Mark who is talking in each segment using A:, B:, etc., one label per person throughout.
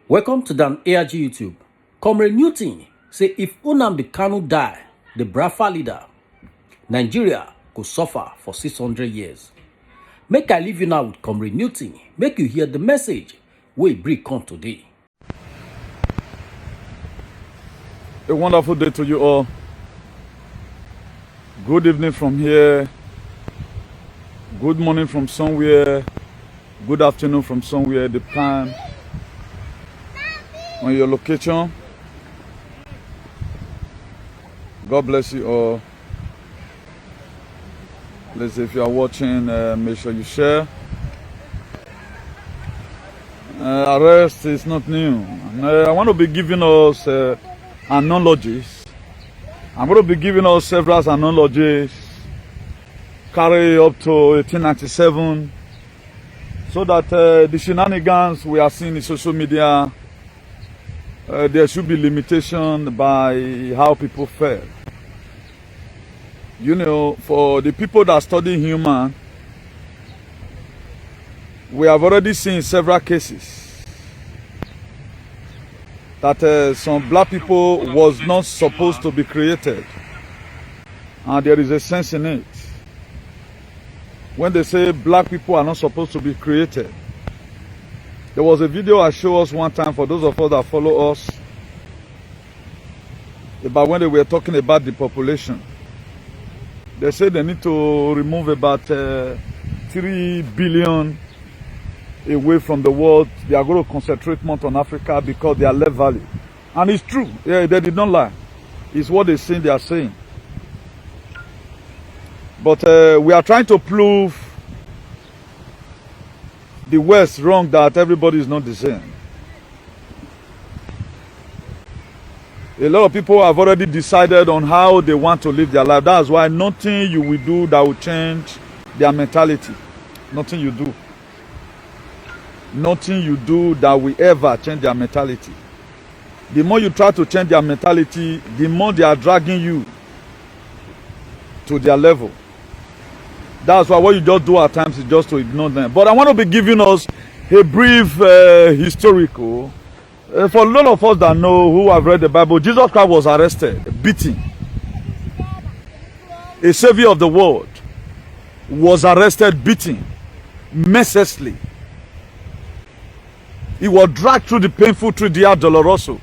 A: Welcome to Dan ARG YouTube. Comrade Newton say if Nnamdi Kanu die, the Biafra leader, Nigeria could suffer for 600 years. Make I leave you now with Comrade Newton. Make you hear the message wey bring come today.
B: A wonderful day to you all. Good evening from here. Good morning from somewhere. Good afternoon from somewhere. The time on your location. God bless you all. Please, if you are watching, make sure you share. Arrest is not new. I want to be giving us analogies. I'm going to be giving us several analogies carry up to 1897 so that the shenanigans we are seeing in social media, there should be limitation by how people fare. You know, for the people that study human, we have already seen several cases that some black people was not supposed to be created, and there is a sense in it. When they say black people are not supposed to be created, there was a video I showed us one time for those of us that follow us about when they were talking about the population. They said they need to remove about 3 billion away from the world. They are going to concentrate more on Africa because they are less value. And it's true. Yeah, they did not lie. It's what they say they are saying. But we are trying to prove the West wrong, that everybody is not the same. A lot of people have already decided on how they want to live their life. That's why nothing you will do that will change their mentality. Nothing you do. Nothing you do that will ever change their mentality. The more you try to change their mentality, the more they are dragging you to their level. That's why what you just do at times is just to ignore them. But I want to be giving us a brief historical. For a lot of us that know, who have read the Bible, Jesus Christ was arrested, beaten. A savior of the world was arrested, beaten, mercilessly. He was dragged through the painful through Via Doloroso.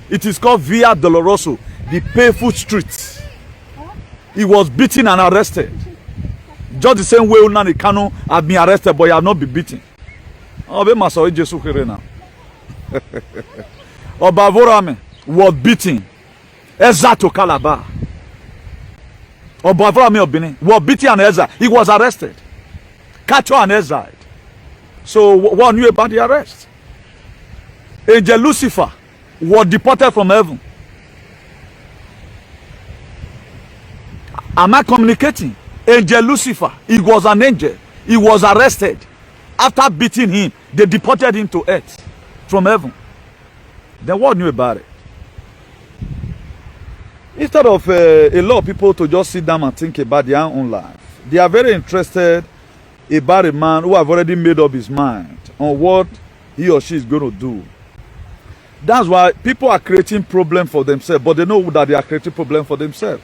B: It is called Via Doloroso, the painful streets. He was beaten and arrested. Just the same way Nnamdi Kanu have been arrested, but he have not been beaten. Obavorame was beaten. Ezra to Calabar. Obavorame of Benin was beaten and Ezra. He was arrested. Captured and exiled. So what knew about the arrest? Angel Lucifer was deported from heaven. Am I communicating? Angel Lucifer, he was an angel. He was arrested. After beating him, they deported him to earth from heaven. Then what knew about it? Instead of a lot of people to just sit down and think about their own life, they are very interested about a man who have already made up his mind on what he or she is going to do. That's why people are creating problems for themselves, but they know that they are creating problems for themselves.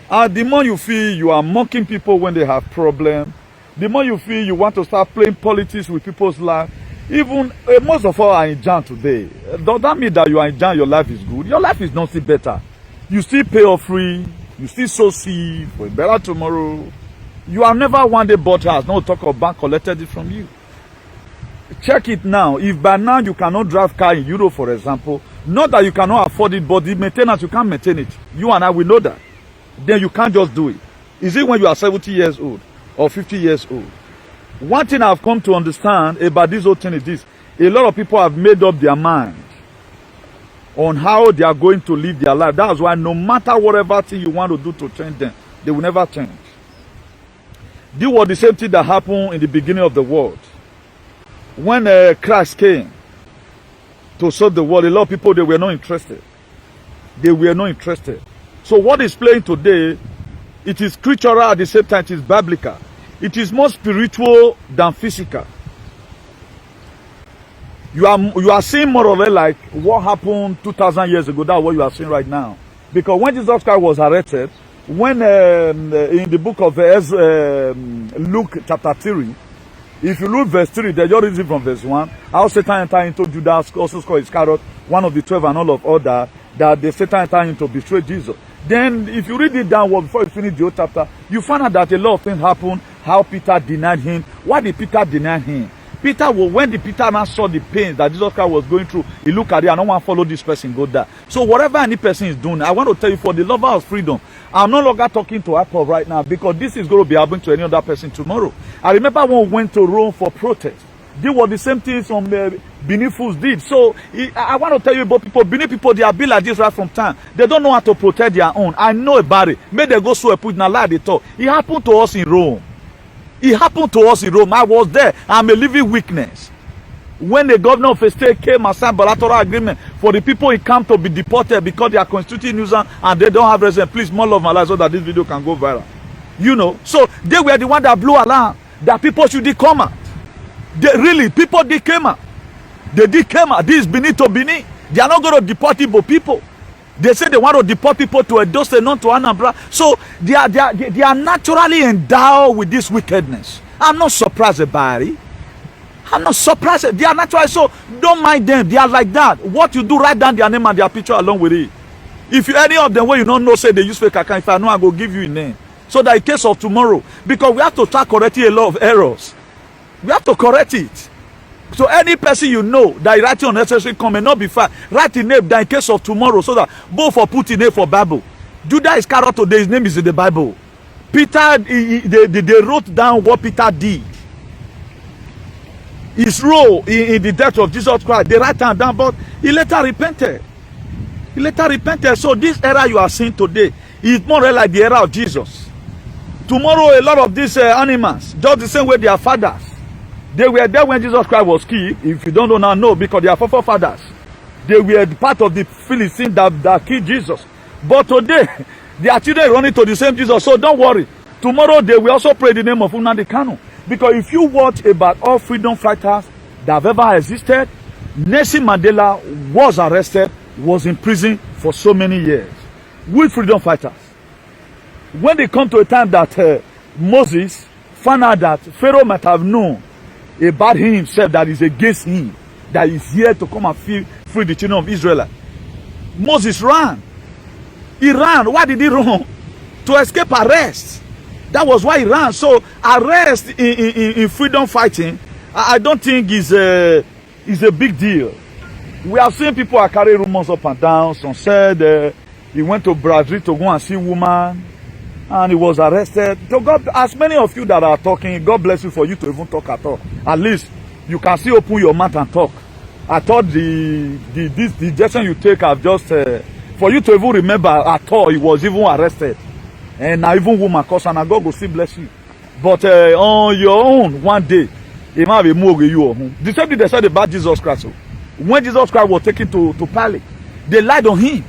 B: And the more you feel you are mocking people when they have problems, the more you feel you want to start playing politics with people's life. Even most of us are in jam today. Does that mean that you are in jam, your life is good? Your life is not still better. You still pay off free. You still sow seed for a better tomorrow. You are never one day bought house. No talk of bank collected it from you. Check it now. If by now you cannot drive car in Europe, for example, not that you cannot afford it, but the maintenance, you can't maintain it. You and I, we know that. Then you can't just do it. Is it when you are 70 years old or 50 years old? One thing I've come to understand about this whole thing is this. A lot of people have made up their mind on how they are going to live their life. That's why no matter whatever thing you want to do to change them, they will never change. This was the same thing that happened in the beginning of the world. When Christ came to serve the world, a lot of people, they were not interested. They were not interested. So what is playing today, it is scriptural at the same time, it is biblical. It is more spiritual than physical. You are seeing more or less like what happened 2,000 years ago. That's what you are seeing right now. Because when Jesus Christ was arrested, when in the book of Luke chapter 3, if you look verse 3, they just read it from verse 1. How Satan entered into Judas, also called Iscariot, one of the 12 and all of other, that the Satan entered into betray Jesus. Then if you read it downward before you finish the whole chapter, you find out that a lot of things happened, how Peter denied him. Why did Peter deny him? Peter, when the Peter now saw the pains that Jesus Christ was going through, he looked at it, I don't want to follow this person, go there. So whatever any person is doing, I want to tell you, for the lover of freedom, I'm no longer talking to Apple right now, because this is going to be happening to any other person tomorrow. I remember when we went to Rome for protest. They were the same things some Benin fools did. So I want to tell you about people, Benin people, they are built like this right from time. They don't know how to protect their own. I know about it. May they go so a put in a lie they talk. It happened to us in Rome. It happened to us in Rome. I was there. I'm a living witness. When the governor of a state came and signed bilateral agreement for the people in camp to be deported because they are constituting nuisance and they don't have residence. Please, more love my life so that this video can go viral. You know, so they were the one that blew alarm that people should come out. People did come out. They did come out. This is Benin to Benin. They are not going to deport Igbo people. They say they want to deport people to Edo State, not to Anambra. So they are naturally endowed with this wickedness. I'm not surprised about it. I'm not surprised. They are naturally, so don't mind them. They are like that. What you do, write down their name and their picture along with it. If you any of them where you don't know, say they use fake account, if I know, I go give you a name. So that in case of tomorrow, because we have to start correcting a lot of errors. We have to correct it. So any person you know that is writing unnecessary comment, not be fine, write a name that in case of tomorrow, so that both for put in name for Bible. Judas Iscariot today, his name is in the Bible. Peter, they wrote down what Peter did. His role in the death of Jesus Christ, they write down, but he later repented. He later repented. So this era you are seeing today is more like the era of Jesus. Tomorrow, a lot of these animals, just the same way their fathers, they were there when Jesus Christ was killed. If you don't know now, no, because they are forefathers. They were part of the Philistines that killed Jesus. But today, their children running to the same Jesus. So don't worry. Tomorrow, they will also pray the name of Nnamdi Kanu. Because if you watch about all freedom fighters that have ever existed, Nelson Mandela was arrested, was in prison for so many years. With freedom fighters. When they come to a time that Moses found out that Pharaoh might have known about him himself, that is against him, that is here to come and free the children of Israel. Moses ran. He ran. Why did he run? To escape arrest. That was why he ran. So arrest in freedom fighting, I don't think is a big deal. We have seen people are carrying rumors up and down. Some said he went to Brazil to go and see woman, and he was arrested. So God, as many of you that are talking, God bless you for you to even talk at all. At least you can still open your mouth and talk. I thought the gesture you take have just for you to even remember at all he was even arrested. And now even woman cause and God will still bless you. But on your own, one day, it might be more with you. The same thing they said about Jesus Christ. When Jesus Christ was taken to Pilate, they lied on him.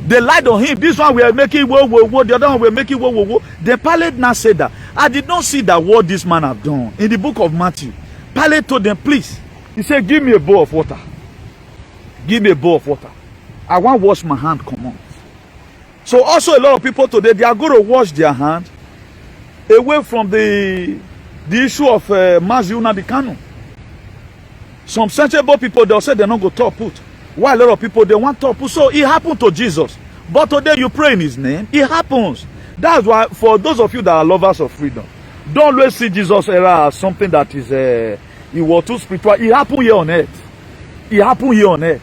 B: They lied on him. This one we are making whoa. The other one we are making whoa. The Pilate now said that I did not see that what this man have done. In the book of Matthew, Pilate told them, please. He said, give me a bowl of water. Give me a bowl of water. I want to wash my hand. Come on. So also a lot of people today, they are going to wash their hand away from the issue of Mazi Nnamdi Kanu. Some sensible people, they'll say they're not going to talk put. While a lot of people, they want to put. So it happened to Jesus. But today you pray in his name, it happens. That's why for those of you that are lovers of freedom, don't always see Jesus' era as something that is, it was too spiritual. It happened here on earth. It happened here on earth.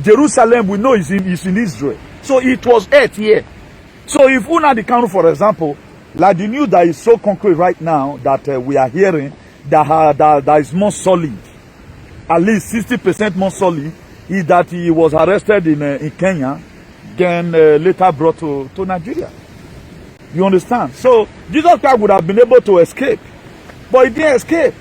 B: Jerusalem, we know is in Israel. So it was earth here. So if Nnamdi Kanu, for example, like the news that is so concrete right now that we are hearing, that is more solid, at least 60% more solid, is that he was arrested in Kenya, then later brought to Nigeria. You understand? So Jesus Christ would have been able to escape, but he didn't escape.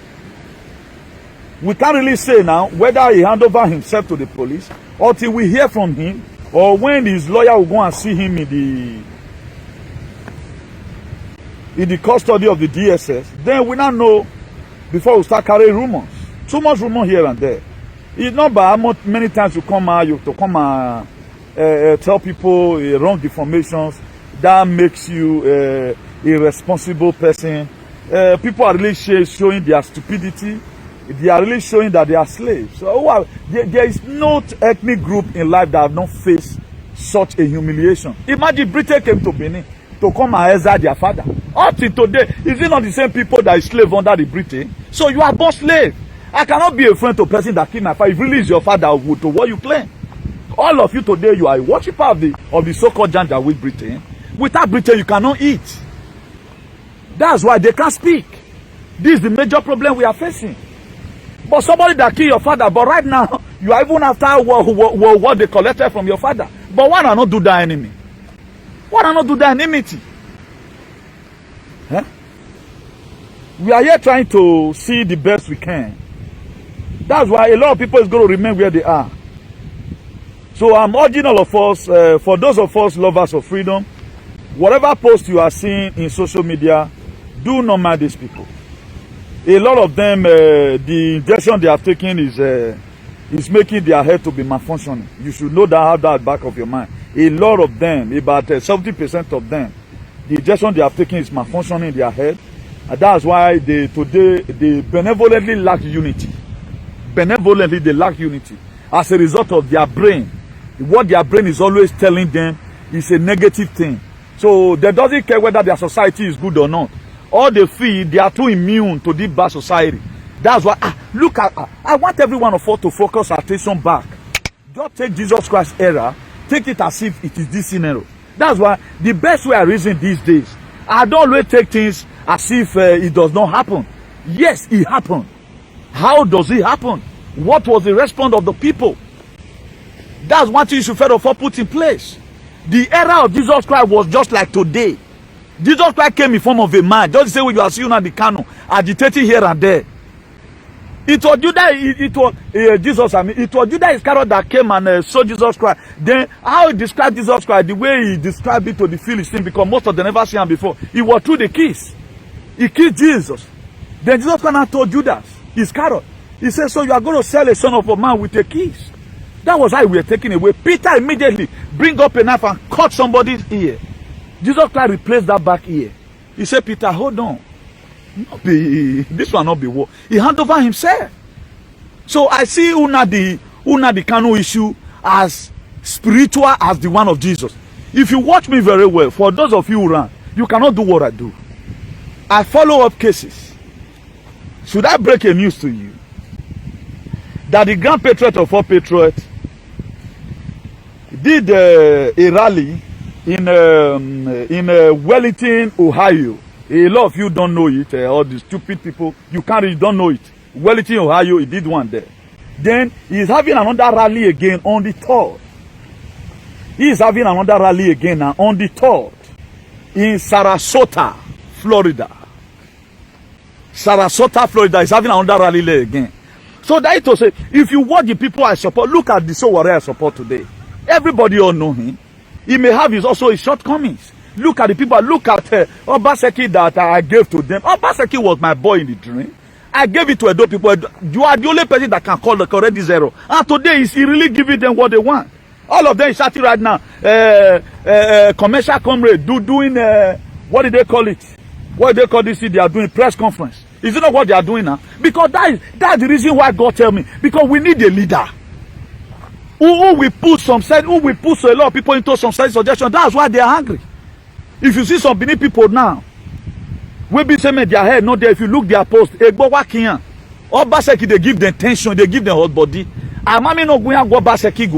B: We can't really say now whether he handed over himself to the police until we hear from him, or when his lawyer will go and see him in the custody of the DSS. Then we now know before we start carrying rumors. Too much rumor here and there. It's not by how much many times you come out, you to come and tell people wrong informations that makes you a responsible person. People are really showing their stupidity. They are really showing that they are slaves. So there is no ethnic group in life that have not faced such a humiliation. Imagine Britain came to Benin to come and exile their father. Up till today, is it not the same people that is slave under the Britain? So you are born slave. I cannot be a friend to a person that killed my father. If really is your father, to what you claim. All of you today, you are a worshipper of the so-called Janjaweed Britain. Without Britain, you cannot eat. That's why they can't speak. This is the major problem we are facing. But somebody that killed your father, but right now, you are even after what they collected from your father. But why not do that enemy? Why not do that enmity? Huh? We are here trying to see the best we can. That's why a lot of people is going to remain where they are. So I'm urging all of us, for those of us lovers of freedom, whatever post you are seeing in social media, do not mind these people. A lot of them, the injection they have taken is making their head to be malfunctioning. You should know that, have that back of your mind. A lot of them, about 70% of them, the injection they have taken is malfunctioning in their head. And that's why today they benevolently lack unity. Benevolently, they lack unity. As a result of their brain, what their brain is always telling them is a negative thing. So they doesn't care whether their society is good or not. All they feel, they are too immune to this bad society. That's why, look at, I want every one of us to focus our attention back. Just take Jesus Christ's era, take it as if it is this scenario. That's why the best way I reason these days, I don't always take things as if it does not happen. Yes, it happened. How does it happen? What was the response of the people? That's one thing you should first of all put in place. The era of Jesus Christ was just like today. Jesus Christ came in form of a man. Just the same way you are seeing on the canon, agitating here and there. It was Judas, it was Iscariot that came and saw Jesus Christ. Then how he described Jesus Christ, the way he described it to the Philistines, because most of them never seen him before, it was through the kiss. He kissed Jesus. Then Jesus Christ told Judas Iscariot, he said, so you are going to sell a son of a man with a kiss. That was how we were taken away. Peter immediately bring up a knife and cut somebody's ear. Jesus Christ replaced that back ear. He said, Peter, hold on. This will not be war. He handed over himself. So I see una the Kanu issue as spiritual as the one of Jesus. If you watch me very well, for those of you who run, you cannot do what I do. I follow up cases. Should I break a news to you that the Grand Patriot of all patriots did a rally in Wellington, Ohio. A lot of you don't know it, all the stupid people, you don't know it. Wellington, Ohio, he did one there. Then he's having another rally again on the 3rd. He is having another rally again now on the 3rd in Sarasota, Florida. Sarasota, Florida is having another rally there again. So that is to say, if you watch the people I support, look at the Sowore I support today. Everybody all know him. He may have his shortcomings. Look at the people. Look at Obaseki that I gave to them. Obaseki was my boy in the dream. I gave it to Edo people. You are the only person that can correct this error. And today he really giving them what they want. All of them is shouting right now. Commercial comrade doing what did they call it? What do they call this? They are doing press conference. Is it not what they are doing now? Because that's the reason why God tell me. Because we need a leader. Who will put a lot of people into some side suggestion. That's why they are angry. If you see some Benin people now, we be saying their head not there. If you look their post, Obaseki, they give them tension, they give them hot body. Amami no go Obaseki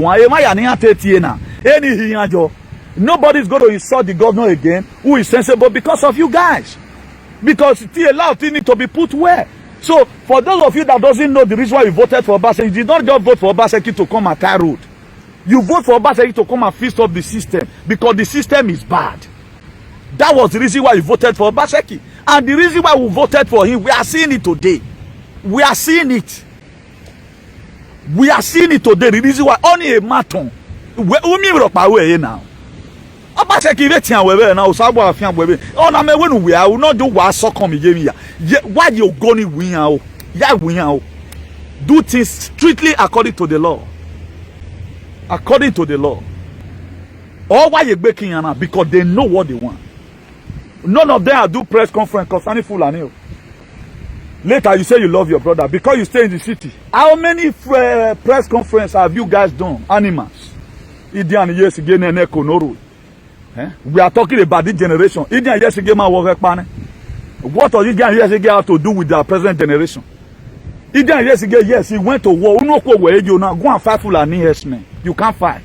B: go. Nobody's going to insult the governor again who is sensible because of you guys. Because a lot of things need to be put where. So for those of you that doesn't know the reason why you voted for Obaseki, you did not just vote for Obaseki to come and tie road. You vote for Obaseki to come and fix up the system because the system is bad. That was the reason why you voted for Obaseki. And the reason why we voted for him, we are seeing it today. We are seeing it. We are seeing it today. The reason why only a maton. We now. Obaseki vetin wewe na usabo afian wewe. Ona me wenu we will not do wa so come ye why you go ni win o. Ya win o. Do things strictly according to the law. According to the law. All why you making now? Because they know what they want. None of them are do press conference concerning Fulani. Later you say you love your brother because you stay in the city. How many press conference have you guys done? Animals. Indian yes again and echo no. We are talking about this generation. Indian yes again what does Indian yes again have to do with the present generation? Indian yes again, yes, he went to war. You now go and fight Fulani herdsmen. You can't fight.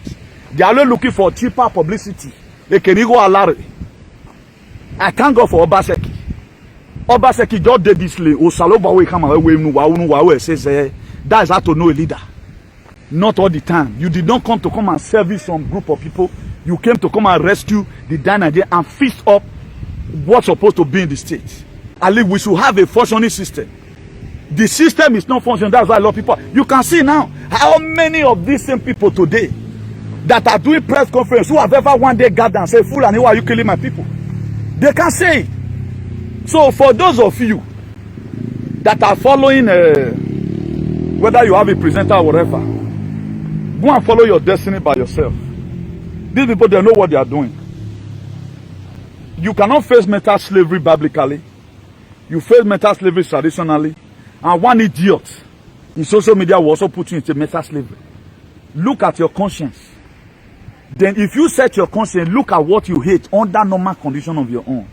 B: They are only looking for cheaper publicity. They can go alare. I thank God for Obaseki. Obaseki just did this lay. Osaloba we come away says that is how to know a leader. Not all the time. You did not come and service some group of people. You came to come and rescue the Nigeria and fix up what's supposed to be in the state. At least we should have a functioning system. The system is not functioning. That's why a lot of people. You can see now how many of these same people today that are doing press conference who have ever one day gathered and say, Fulani, why are you killing my people? They can say it. So for those of you that are following, whether you have a presenter or whatever, go and follow your destiny by yourself. These people, they know what they are doing. You cannot face mental slavery biblically. You face mental slavery traditionally. And one idiot in social media will also put you into mental slavery. Look at your conscience. Then if you set your conscience, look at what you hate under normal condition of your own.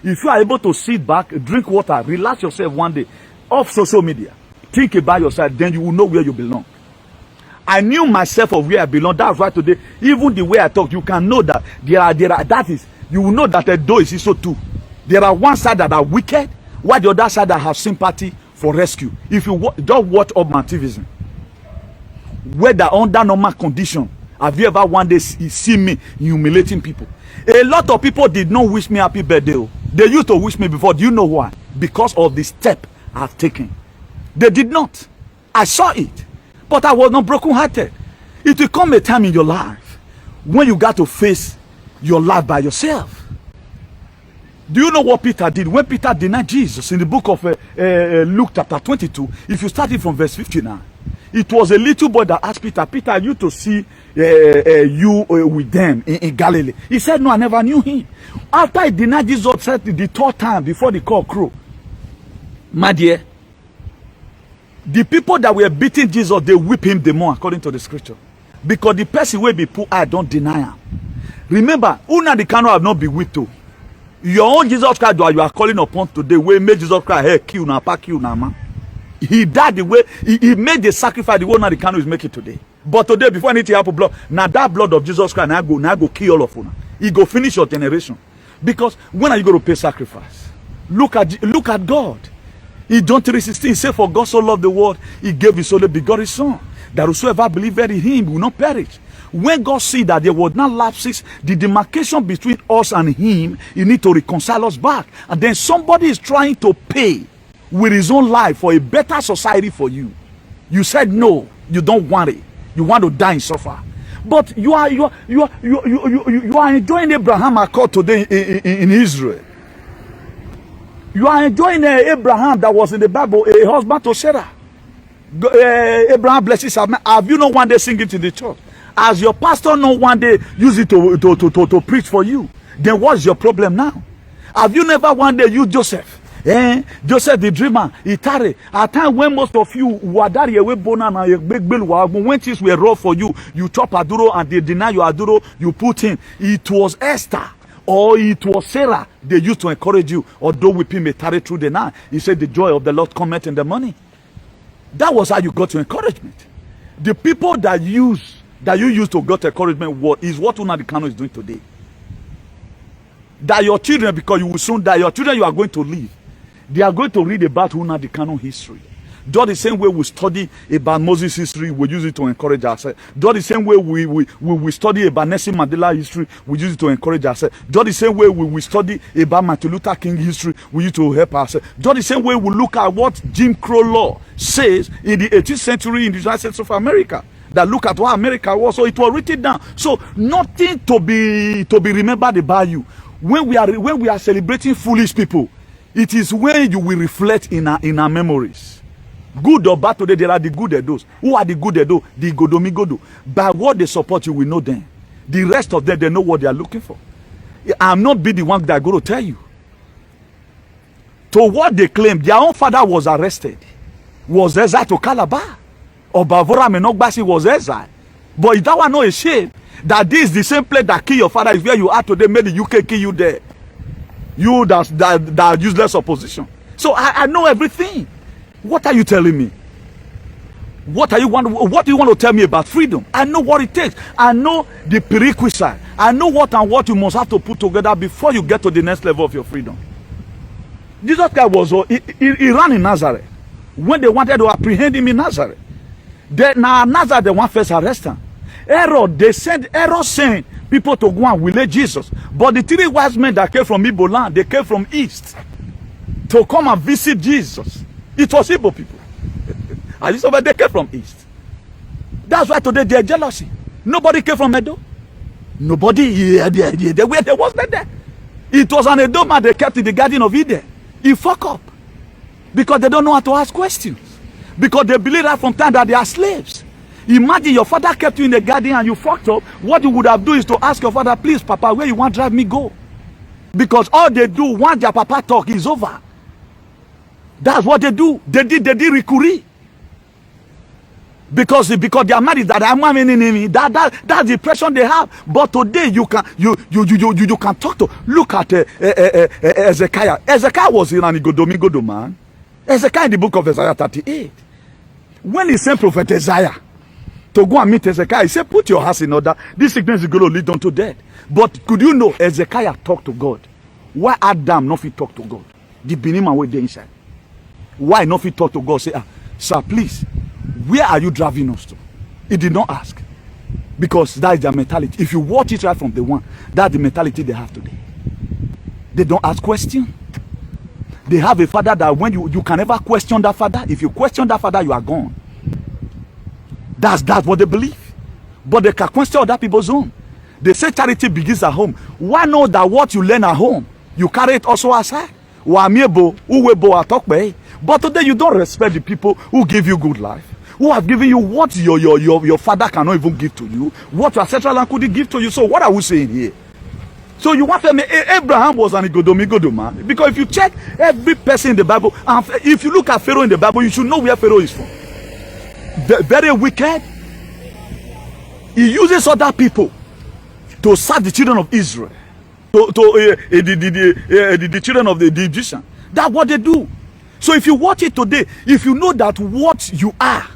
B: If you are able to sit back, drink water, relax yourself one day, off social media, think about yourself, then you will know where you belong. I knew myself of where I belong. That's why today, even the way I talk, you can know that there are that is, you will know that the door is so too. There are one side that are wicked, while the other side that have sympathy for rescue. If you just watch Obmantivism, whether under normal condition, have you ever one day see me humiliating people? A lot of people did not wish me happy birthday. They used to wish me before. Do you know why? Because of the step I've taken. They did not. I saw it. But I was not broken-hearted. It will come a time in your life when you got to face your life by yourself. Do you know what Peter did? When Peter denied Jesus in the book of Luke chapter 22, if you start it from verse 59, it was a little boy that asked Peter, Peter, are you to see you with them in Galilee? He said, no, I never knew him. After he denied Jesus said the third time before the cock crow, my dear, the people that were beating Jesus, they whip him the more according to the scripture. Because the person will be poor, I don't deny him. Remember, Una the canoe have not been whipped to. Your own Jesus Christ that you are calling upon today, will make Jesus Christ hey, kill now, pack you now, man. He died the way he made the sacrifice the one that the canoe is making today. But today, before anything happen, blood, now that blood of Jesus Christ now go kill all of you. He go finish your generation. Because when are you going to pay sacrifice? Look at God. In John 3:16, he said, for God so loved the world, he gave his only begotten son, that whosoever believeth in him will not perish. When God see that there was not lapses, the demarcation between us and him, he need to reconcile us back. And then somebody is trying to pay with his own life for a better society for you. You said no, you don't want it. You want to die and suffer. But you are enjoying Abraham Accord today in Israel. You are enjoying Abraham that was in the Bible, a husband to Sarah. Abraham blesses her. Have you not one day sing it in the church? As your pastor not one day use it to preach for you? Then what's your problem now? Have you never one day used Joseph? Joseph the dreamer, he tarried. At time when most of you were there, when things were rough for you, you chop Aduro and they deny your Aduro, you put in. It was Esther or it was Sarah they used to encourage you. Although with him may tarry through the night, he said the joy of the Lord cometh in the morning. That was how you got to encouragement. The people that you used to get encouragement is what Nnamdi Kanu is doing today. That your children, because you will soon die, your children you are going to leave, they are going to read about Nnamdi Kanu history. Just the same way we study about Moses history, we use it to encourage ourselves. Just the same way we study about Nelson Mandela history, we use it to encourage ourselves. Just the same way we study about Martin Luther King history, we use it to help ourselves. Just the same way we look at what Jim Crow law says in the 18th century in the United States of America. That look at what America was. So it was written down. So nothing to be remembered about you. When we are celebrating foolish people, it is when you will reflect in our memories. Good or bad today, there are the good Edos. Who are the good Edo? The Godomigodo. By what they support, you will know them. The rest of them, they know what they are looking for. I'm not be the one that going to tell you. To what they claim, their own father was arrested. Was exiled to Calabar. Or Bavora Menogbasi was exiled. But is that one not a shame? That this is the same place that kill your father is where you are today, made the UK kill you there. You that useless opposition. So I know everything. What are you telling me? What do you want to tell me about freedom? I know what it takes. I know the prerequisite. I know what you must have to put together before you get to the next level of your freedom. Jesus Christ was he ran in Nazareth when they wanted to apprehend him in Nazareth. Now Nazareth they want first arrest him. Herod sent people to go and relay Jesus. But the 3 wise men that came from Igbo land, they came from east to come and visit Jesus. It was Igbo people. And this over they came from east. That's why today they are jealousy. Nobody came from Edo. Nobody there was there. It was an Edo man they kept in the Garden of Eden. He fuck up. Because they don't know how to ask questions. Because they believe that from time that they are slaves. Imagine your father kept you in the garden and you fucked up. What you would have done is to ask your father, please, Papa, where you want to drive me go? Because all they do, once their papa talk, is over. That's what they do. They did recuri. Because they are mad that that's the impression they have. But today you can talk to. Look at Ezekiah. Ezekiah was in an Igodomigodo man. Ezekiah in the book of Isaiah 38. When he sent prophet Isaiah to go and meet Ezekiah, he said, put your house in order. This sickness is going to lead unto death. But could you know Ezekiah talked to God? Why Adam not fit talk to God? The Benin way there inside. Why not fit talk to God? Say, sir, please, where are you driving us to? He did not ask. Because that is their mentality. If you watch it right from the one, that's the mentality they have today. They don't ask questions. They have a father that when you can never question that father. If you question that father, you are gone. That's what they believe. But they can question other people's own. They say charity begins at home. Why not that what you learn at home, you carry it also outside? But today you don't respect the people who give you good life, who have given you what your father cannot even give to you, what your ancestral land couldn't give to you. So what are we saying here? So you want to tell me Abraham was an Igodomigodo man? Because if you check every person in the Bible, and if you look at Pharaoh in the Bible, you should know where Pharaoh is from. Very wicked. He uses other people to serve the children of Israel, the children of the Egyptians. That's what they do. So if you watch it today, if you know that what you are,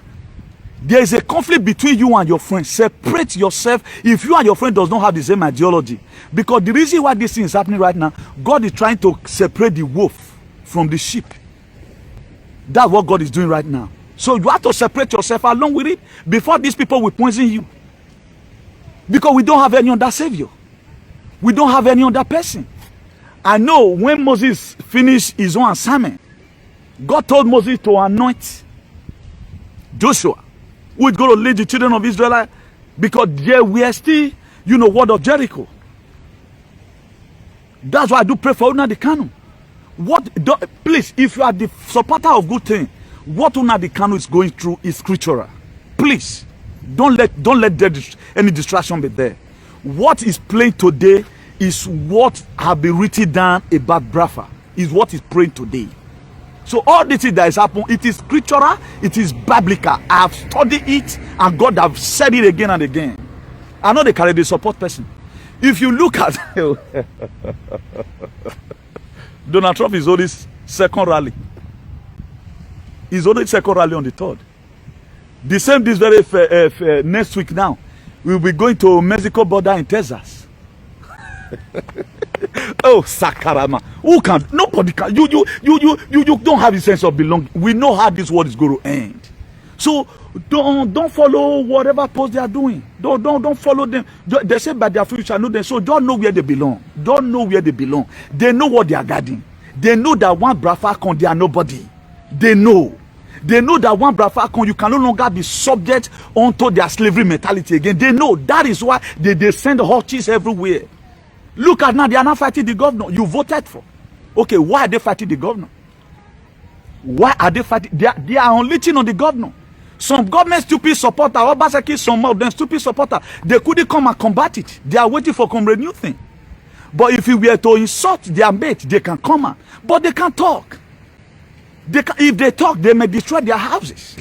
B: there is a conflict between you and your friend. Separate yourself if you and your friend does not have the same ideology. Because the reason why this thing is happening right now, God is trying to separate the wolf from the sheep. That's what God is doing right now. So you have to separate yourself along with it before these people will poison you. Because we don't have any other savior. We don't have any other person. I know when Moses finished his own assignment, God told Moses to anoint Joshua, who is going to lead the children of Israel, because there we are still, word of Jericho. That's why I do pray for Nnamdi Kanu. Please, if you are the supporter of good thing, what Nnamdi Kanu is going through is scriptural. Please, don't let any distraction be there. What is playing today is what have been written down about Brafa, is what is praying today. So all this thing that is happening, it is scriptural, it is biblical. I have studied it, and God have said it again and again. I know they carry the support person. If you look at Donald Trump is only second rally. He's only second rally on the 3rd. The same this very next week now, we'll be going to Mexico border in Texas. Oh, Sakarama. Who can? Nobody can. You don't have a sense of belonging. We know how this world is going to end. So don't follow whatever post they are doing. Don't follow them. They say by their fruit shall know them. So don't know where they belong. Don't know where they belong. They know what they are guarding. They know that one Brafacon, they are nobody. They know. They know that one Brafacon, you can no longer be subject onto their slavery mentality again. They know. That is why they send horses everywhere. Look at now, they are not fighting the governor you voted for. Okay, why are they fighting the governor? Why are they fighting? They are unleashing on the governor. Some government stupid supporter, Obaseki, some of them stupid supporter, they couldn't come and combat it. They are waiting for Comrade New Thing. But if we were to insult their mate, they can come out. But they can't talk. If they talk, they may destroy their houses.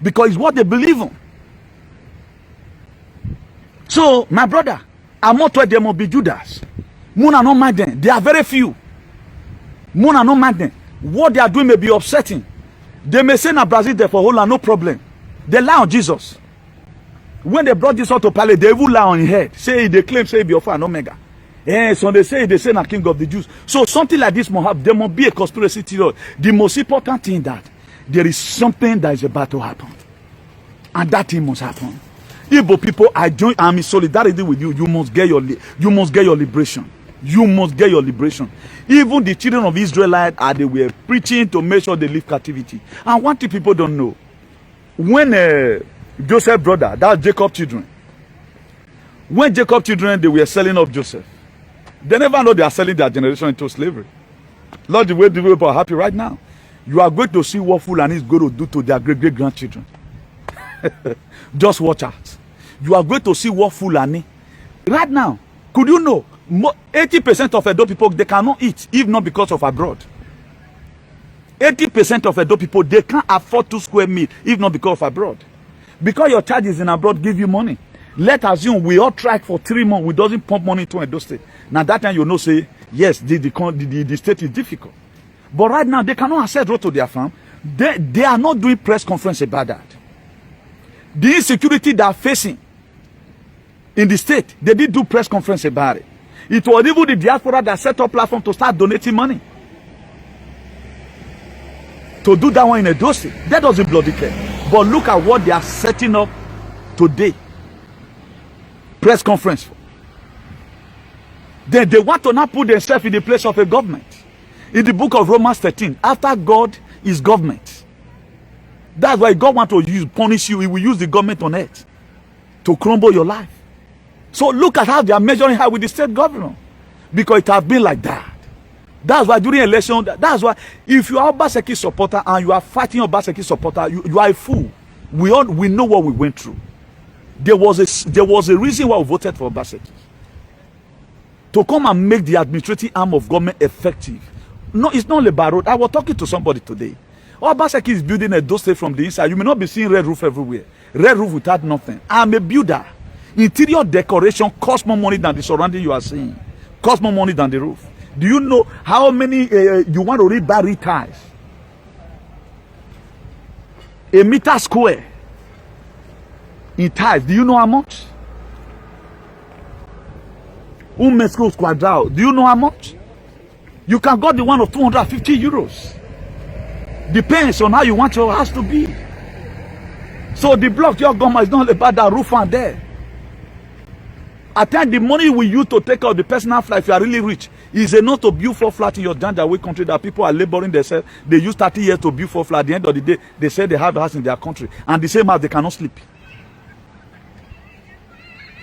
B: Because it's what they believe in. So, my brother, I'm not told there must be Judas. Muna no mind them. They are very few. Muna no mind them. What they are doing may be upsetting. They may say na Brazil there for whole and no problem. They lie on Jesus. When they brought Jesus to Pilate, they even lie on his head. Say they claim say he be Alpha and Omega. So they say na King of the Jews. So something like this must have. There must be a conspiracy theory. The most important thing that there is something that is about to happen, and that thing must happen. Igbo people, I'm in solidarity with you. You must get your liberation. You must get your liberation. Even the children of Israel, they were preaching to make sure they leave captivity. And one thing people don't know, when Joseph's brother, that's Jacob's children, when Jacob's children, they were selling off Joseph, they never know they are selling their generation into slavery. Lord, the way the people are happy right now. You are going to see what Fulani is going to do to their great-great-grandchildren. Just watch out. You are going to see what Fulani. Right now, could you know, 80% of Edo people, they cannot eat, if not because of abroad. 80% of Edo people, they can't afford 2 square meals, if not because of abroad. Because your charges in abroad give you money. Let's assume we all tried for 3 months, we doesn't pump money to Edo State. Now that time you know say, yes, the state is difficult. But right now, they cannot access road to their farm. They are not doing press conference about that. The insecurity they are facing in the state, they did do press conference about it. It was even the diaspora that set up platform to start donating money. To do that one in a dossier. That doesn't bloody care. But look at what they are setting up today. Press conference. Then they want to now put themselves in the place of a government. In the book of Romans 13, after God is government. That's why God wants to punish you. He will use the government on earth to crumble your life. So look at how they are measuring her with the state governor. Because it has been like that. That's why during election, that's why if you are a Obaseki supporter and you are fighting a Obaseki supporter, you are a fool. We know what we went through. There was a reason why we voted for Obaseki. To come and make the administrative arm of government effective. No, it's not about road. I was talking to somebody today. Obaseki is building a dossier from the inside. You may not be seeing red roof everywhere. Red roof without nothing. I'm a builder. Interior decoration costs more money than the surrounding you are seeing. Costs more money than the roof. Do you know how many you want to rebury tiles? A meter square in tiles. Do you know how much? Un metro quadrado. Do you know how much? You can get the one of 250 euros. Depends on how you want your house to be. So the block your government is not about that roof and there. I think the money we use to take out the personal flight, if you are really rich, is enough to build 4 flats in your Janjaweed country that people are laboring themselves. They use 30 years to build 4 flats. At the end of the day, they say they have a house in their country. And the same house, they cannot sleep.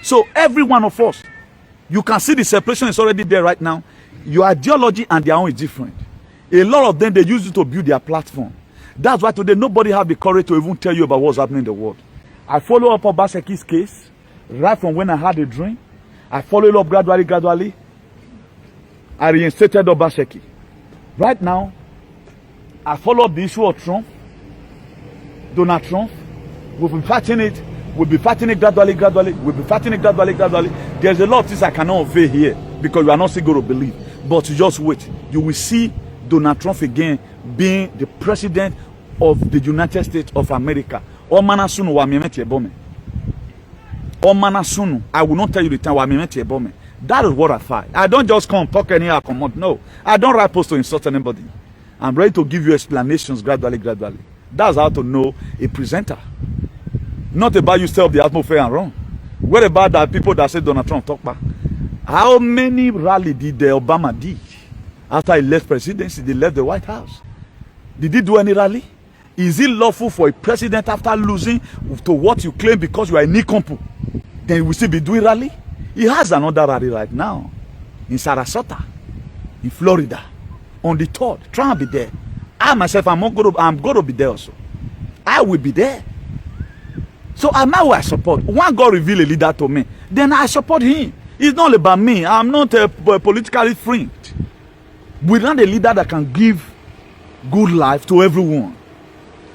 B: So every one of us, you can see the separation is already there right now. Your ideology and their own is different. A lot of them, they use it to build their platform. That's why today nobody have the courage to even tell you about what's happening in the world. I follow up Obaseki's case right from when I had a dream. I followed up gradually. I reinstated Obaseki. Right now, I follow up the issue of Trump, Donald Trump. We'll be fighting it. We'll be fighting it gradually. We'll be fighting it gradually. There's a lot of things I cannot unveil here because you are not still going to believe. But just wait. You will see Donald Trump again being the president of the United States of America. I will not tell you the time. That is what I fight. I don't just come talk anyhow. No, I don't write posts to insult anybody. I'm ready to give you explanations gradually. That's how to know a presenter. Not about you stay up the atmosphere and run. What about that people that say Donald Trump talk back? How many rally did Obama did after he left presidency? They left the White House. Did he do any rally? Is it lawful for a president after losing to what you claim because you are a Nikompu? Then he will still be doing rally? He has another rally right now in Sarasota, in Florida, on the 3rd. Try and be there. I myself, I'm going to be there also. I will be there. So I'm not who I support. When God reveal a leader to me, then I support him. It's not about me. I'm not politically fringed. We want a leader that can give good life to everyone.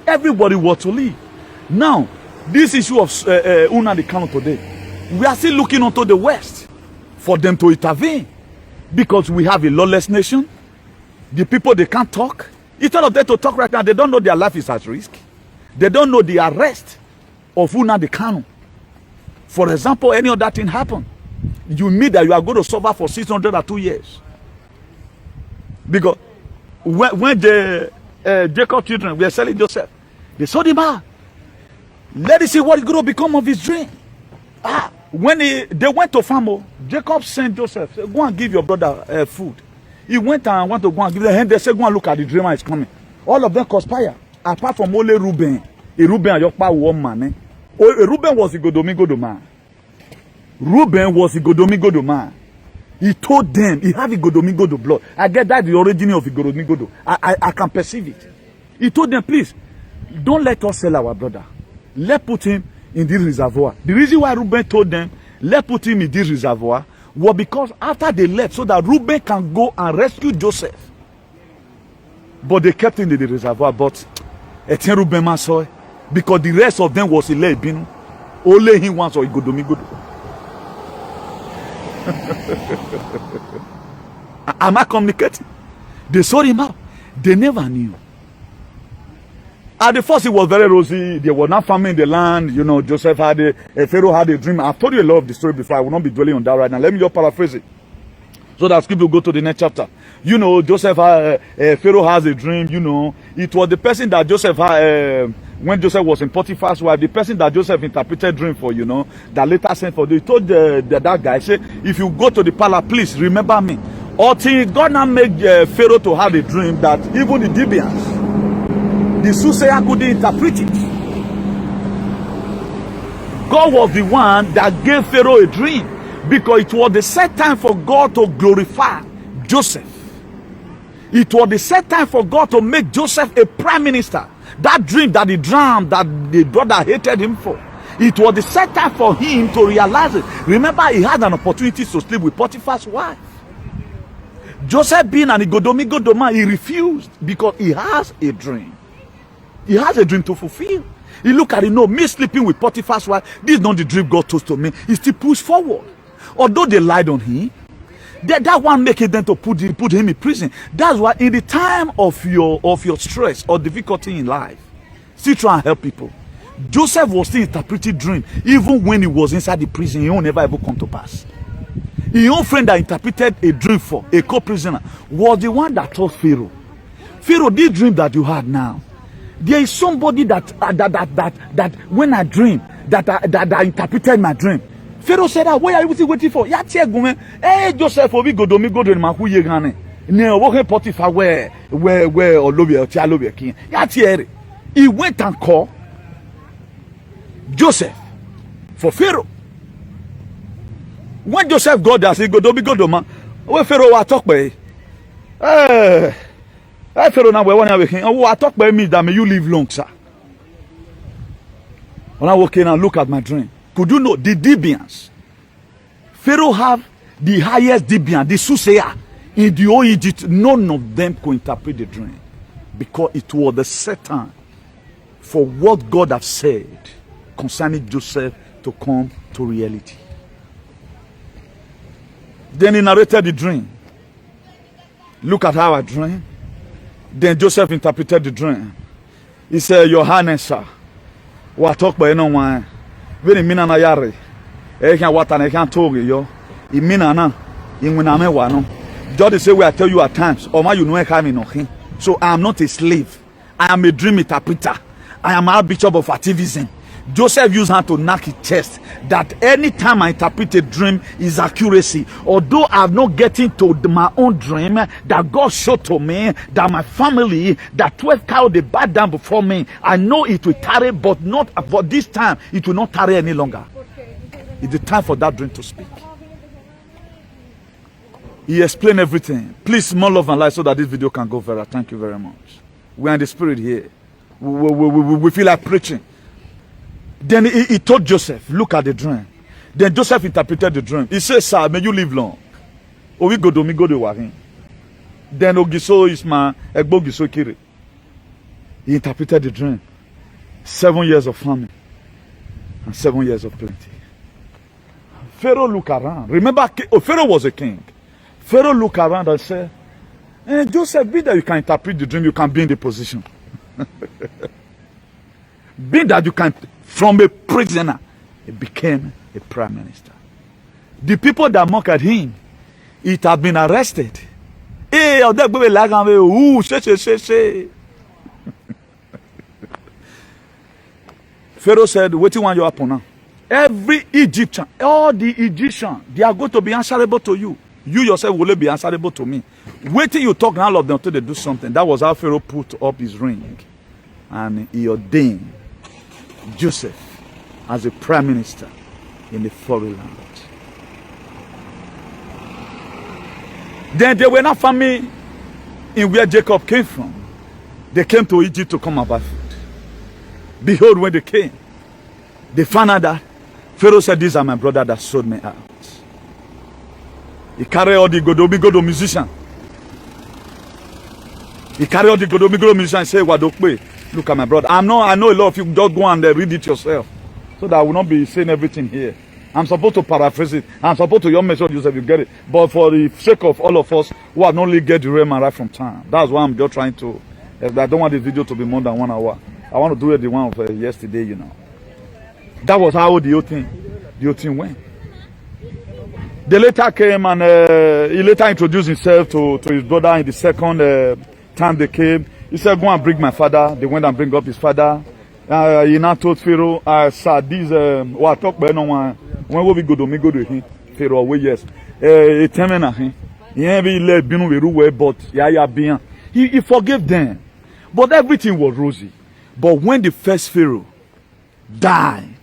B: Everybody wants to live. Now, this issue of Nnamdi Kanu today, we are still looking onto the West for them to intervene because we have a lawless nation. The people, they can't talk. Instead of them to talk right now, they don't know their life is at risk. They don't know the arrest of Nnamdi Kanu. For example, any other thing happen, you mean that you are going to suffer for 602 years. Because when the Jacob children were selling Joseph, they sold him out. Let us see what is going to become of his dream. When they went to farm, Jacob sent Joseph, say, go and give your brother food. He went and went to go and give them, and they said, go and look at the dreamer is coming. All of them conspire, apart from only Reuben. Reuben and Yokpa one man. Reuben was the Godomi man. Reuben was the Godomi man. He told them he had the Godomi blood. I get that the origin of the Godomi. I can perceive it. He told them, please, don't let us sell our brother. Let's put him in this reservoir. The reason why Reuben told them, let's put him in this reservoir, was because after they left, so that Reuben can go and rescue Joseph. But they kept him in the reservoir. But Etienne Reuben man saw it, because the rest of them was Ilebinu. Only him once or Godomi. Am I communicating? They saw him out. They never knew. At the first, it was very rosy. They were not farming the land. You know, Joseph had Pharaoh had a dream. I've told you a lot of the story before. I will not be dwelling on that right now. Let me just paraphrase it, so that people go to the next chapter. You know, Pharaoh has a dream. You know, it was the person that Joseph had, when Joseph was in Potiphar's wife, the person that Joseph interpreted dream for, you know, that later sent for. He told that guy, say, if you go to the palace, please remember me. Until God now make Pharaoh to have a dream that even the Gibeons, the soothsayer, couldn't interpret it. God was the one that gave Pharaoh a dream, because it was the set time for God to glorify Joseph. It was the set time for God to make Joseph a prime minister. That dream that he dreamed, that the brother hated him for, it was the set time for him to realize it. Remember, he had an opportunity to sleep with Potiphar's wife. Joseph, being an Godomi man, he refused because he has a dream. He has a dream to fulfill. He look at it, no, me sleeping with Potiphar's wife, this is not the dream God told to me. He still pushed forward. Although they lied on him, that one make it then to put him in prison. That's why in the time of your stress or difficulty in life, still try and help people. Joseph was still interpreting dream, even when he was inside the prison. He won't never ever come to pass. His own friend that interpreted a dream for a co-prisoner was the one that told Pharaoh, Pharaoh, this dream that you had now, there is somebody that when I dream that interpreted my dream. Pharaoh said, what are you still waiting for? Hey, Joseph, we go to me go to my who ye gane. Ne wo Potiphar where Olobia Tialobia king. Yatiere. He went and called Joseph for Pharaoh. When Joseph got there, he go to man. When Pharaoh was talk by, Pharaoh now we want to king. Oh, I talk by me that may you live long, sir. When I walk in and look at my dream, could you know the Gibeons? Pharaoh have the highest Gibeon, the soothsayer in the whole Egypt. None of them could interpret the dream, because it was the set time for what God has said concerning Joseph to come to reality. Then he narrated the dream. Look at how I dream. Then Joseph interpreted the dream. He said, Your Highness, sir, what talk by no one. Very mina na yare. Can't what and I can't talk yo. In mina na. In when I'm a one. Just say where I tell you at times, or my you know I come no him. So I am not a slave. I am a dream interpreter. I am a bishop of activism. Joseph used her to knock his chest that any time I interpret a dream is accuracy. Although I have not getting to my own dream that God showed to me, that my family, that 12 cows they bowed down before me, I know it will tarry, but not for this time. It will not tarry any longer. It's the time for that dream to speak. He explained everything. Please, more love and light so that this video can go viral. Thank you very much. We are in the spirit here. We feel like preaching. Then he told Joseph, look at the dream. Then Joseph interpreted the dream. He said, sir, may you live long. Oh, we go to Wahin. Then Ogiso is my Egbo Giso Kiri. He interpreted the dream. 7 years of famine and 7 years of plenty. Pharaoh looked around. Remember, Pharaoh was a king. Pharaoh looked around and said, Joseph, be that you can interpret the dream, you can be in the position. Being that you can, from a prisoner, he became a prime minister. The people that mocked at him, it had been arrested. Pharaoh said, what do you want your happen now? Every Egyptian, all the Egyptians, they are going to be answerable to you. You yourself will be answerable to me. Wait till you talk all of them until they do something. That was how Pharaoh put up his ring. And he ordained Joseph as a prime minister in the foreign land. Then they were not family in where Jacob came from. They came to Egypt to come and buy food. Behold, when they came, they found out that Pharaoh said, these are my brothers that sold me out. He carried all the Godo musician. He carried all the Godo musician and said, Wadokwe, look at my brother. I know a lot of you, just go and read it yourself. So that I will not be saying everything here. I'm supposed to paraphrase it. I'm supposed to your message, Joseph, you get it. But for the sake of all of us who have not only get the Rhema right from time, that's why I'm just trying to. I don't want the video to be more than 1 hour. I want to do it the one of yesterday, you know. That was how the whole thing went. They later came and he later introduced himself to his brother in the second time they came. He said, go and bring my father. They went and bring up his father. He now told Pharaoh, sir, this, I talk about no one. When we go to him, Pharaoh, well, yes. He forgave them. But everything was rosy. But when the first Pharaoh died,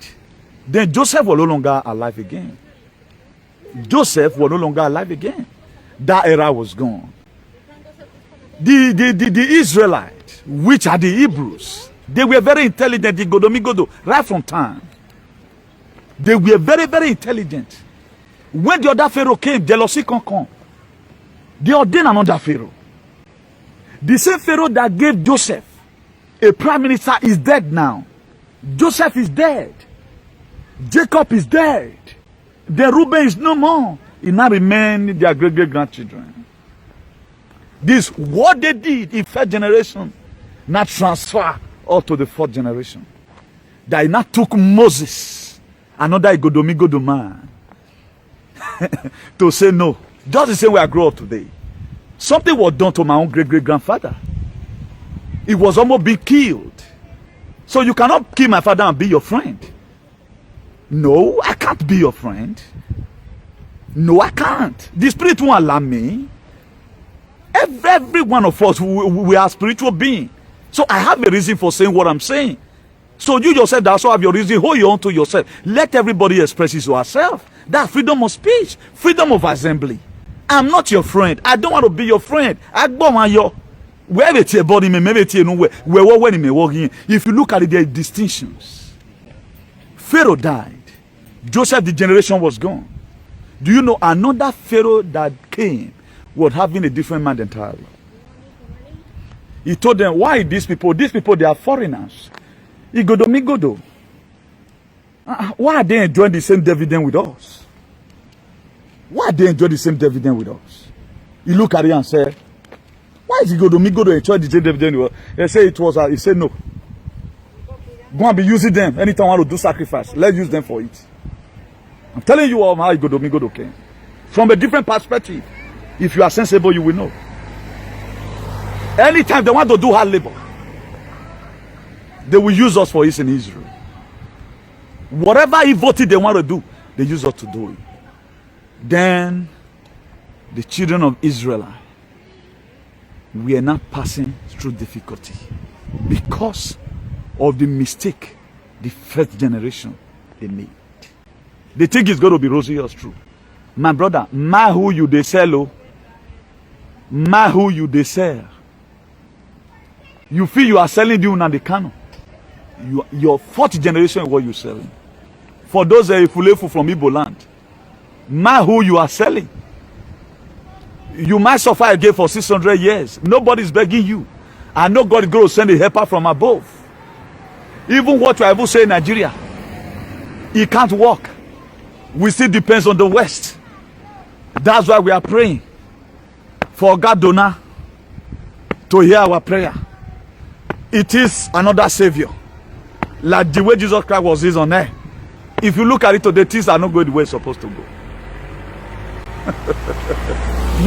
B: then Joseph was no longer alive again. Joseph was no longer alive again. That era was gone. The Israelites, which are the Hebrews, they were very intelligent. The Godo, right from time. They were very, very intelligent. When the other Pharaoh came, jealousy can come. They ordained another Pharaoh. The same Pharaoh that gave Joseph a prime minister is dead now. Joseph is dead. Jacob is dead. The Reuben is no more. It now remain their great-great-grandchildren. This, what they did in first generation, now transfer all to the fourth generation. They now took Moses, another Igodomigodo man, to say no. Just the same way I grew up today. Something was done to my own great-great-grandfather. He was almost being killed. So you cannot kill my father and be your friend. No, I can't be your friend. No, I can't. The spirit won't allow me. Every one of us, we are spiritual beings. So I have a reason for saying what I'm saying. So you yourself also have your reason. Hold your own to yourself. Let everybody express his or herself. That's freedom of speech, freedom of assembly. I'm not your friend. I don't want to be your friend. I go on your wherever it's body me, maybe it's nowhere. When he may walk in. If you look at it, there are distinctions. Pharaoh died. Joseph, the generation was gone. Do you know another Pharaoh that came was having a different mind entirely? He told them, why these people, they are foreigners. Igodomigodo. Why are they enjoying the same dividend with us? Why are they enjoying the same dividend with us? He looked at it and said, why is Igodomigodo enjoying the same dividend with us? They say it was, he said no. Go and be using them anytime I want to do sacrifice. Let's use them for it. I'm telling you all how Igodomigodo came. From a different perspective. If you are sensible, you will know. Anytime they want to do hard labor, they will use us for it in Israel. Whatever evil thing they want to do, they use us to do it. Then the children of Israel were not passing through difficulty because of the mistake the first generation they made. They think it's going to be rosy or true. My brother, my who you they sell, oh. My who you they sell. You feel you are selling the Nnamdi Kanu. Your fourth generation is what you're selling. For those Ifulefu from Igbo land, who you are selling. You might suffer again for 600 years. Nobody's begging you. I know God is going to send a helper from above. Even what you are able to say in Nigeria, it can't work. We still depends on the West. That's why we are praying for God Dona to hear our prayer. It is another savior. Like the way Jesus Christ was is on earth. If you look at it today, things are not going the way it's supposed to go.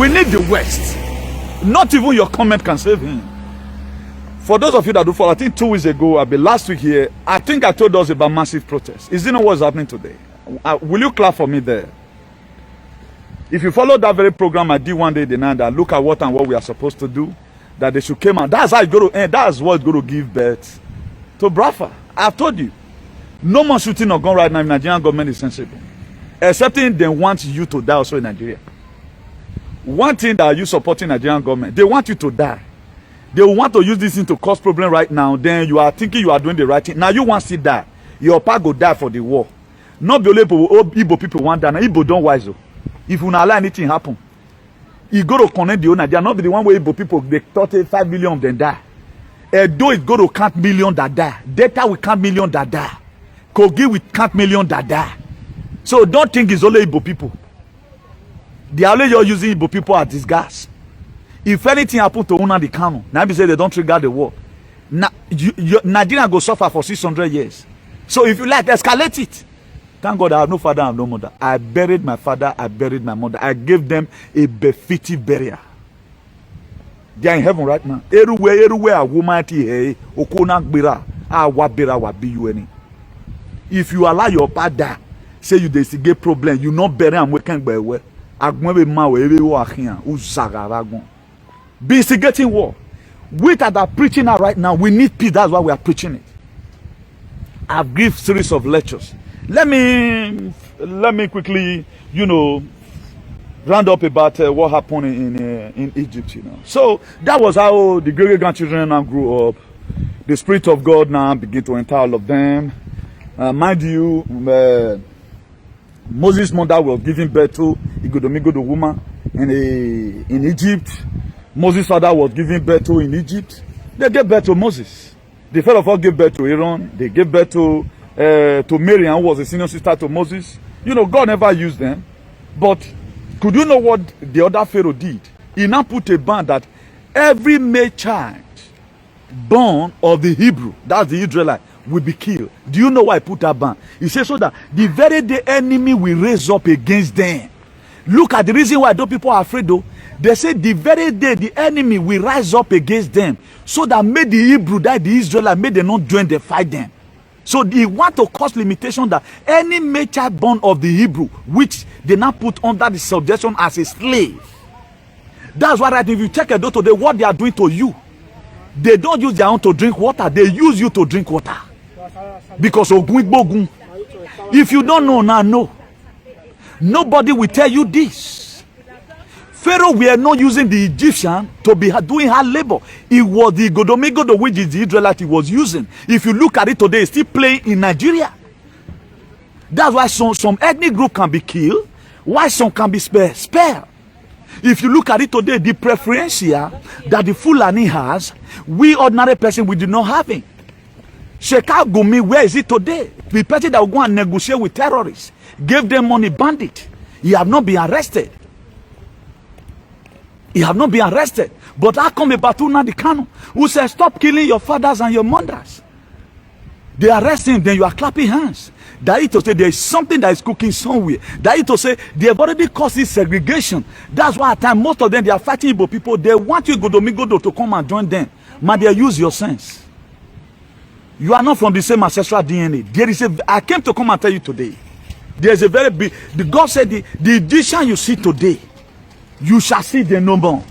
B: We need the West. Not even your comment can save him. For those of you that do follow, I think 2 weeks ago, I'll be last week here, I think I told us about massive protests. Is it not what's happening today? Will you clap for me there? If you follow that very program I did one day, the night that look at what and what we are supposed to do, that they should come out. That's how it's going to end. That's what's going to give birth to Biafra. I've told you. No more shooting or gun right now if Nigerian government is sensible. Excepting they want you to die also in Nigeria. One thing that you supporting Nigerian government, they want you to die. They want to use this thing to cause problem right now. Then you are thinking you are doing the right thing. Now you want to die. Your pa go die for the war. Not be only Igbo people want that. Now Igbo don't wise though. If you not allow anything happen, you go to connect the owner. They are not be the one way Igbo people, they 35 million of them die. Though it go to count million that die. Data will count million that die. Kogi will count million that die. So don't think it's only Igbo people. They are only you're using Igbo people as this gas. If anything happen to Nnamdi Kanu, now be say they don't trigger the war. Nigeria go suffer for 600 years. So if you like, escalate it. Thank God I have no father, I have no mother. I buried my father, I buried my mother. I gave them a befitting burial. They are in heaven right now. Everywhere a woman here, okona gbera, awabera wabi. If you allow your father, say you investigate problem, you not bury and we can't bury well. Be instigating war. We that are preaching out right now, we need peace. That's why we are preaching it. I've given series of lectures. Let me quickly, round up about what happened in Egypt. So that was how the great grandchildren now grew up. The Spirit of God now began to enter all of them. Mind you, Moses' mother was giving birth to Igodomigodo woman in Egypt. Moses' father was giving birth to in Egypt. They gave birth to Moses. The fellow of all gave birth to Aaron. They gave birth to Miriam, who was a senior sister to Moses. God never used them. But could you know what the other Pharaoh did? He now put a ban that every male child born of the Hebrew, that's the Israelite, will be killed. Do you know why he put that ban? He says so that the very day enemy will raise up against them. Look at the reason why those people are afraid though. They say the very day the enemy will rise up against them, so that made the Hebrew, that the Israelite, made them not join the fight them. So they want to cause limitation that any male child born of the Hebrew, which they now put under the subjection as a slave. That's why right, if you check it out today, what they are doing to you, they don't use their own to drink water, they use you to drink water. Because if you don't know now, no. Nobody will tell you this. Pharaoh were not using the Egyptian to be doing hard labor. It was the Godomigodo which is the Israelite he was using. If you look at it today, it's still playing in Nigeria. That's why some ethnic group can be killed, why some can be spared. If you look at it today, the preferential that the Fulani has, we ordinary person, we do not have it. Sheka Gumi, where is it today? The person that will go and negotiate with terrorists, gave them money, bandit. He have not been arrested. He have not been arrested. But how come about Nnamdi Kanu, who says, stop killing your fathers and your mothers? They arrest him, then you are clapping hands. That is to say there is something that is cooking somewhere. That is to say they have already caused this segregation. That's why at times most of them, they are fighting Igbo people. They want you Godomigodo to come and join them. Man, they use your sense. You are not from the same ancestral DNA. There is I came to come and tell you today. There is a very big, God said the Egyptian you see today, you shall see them no more.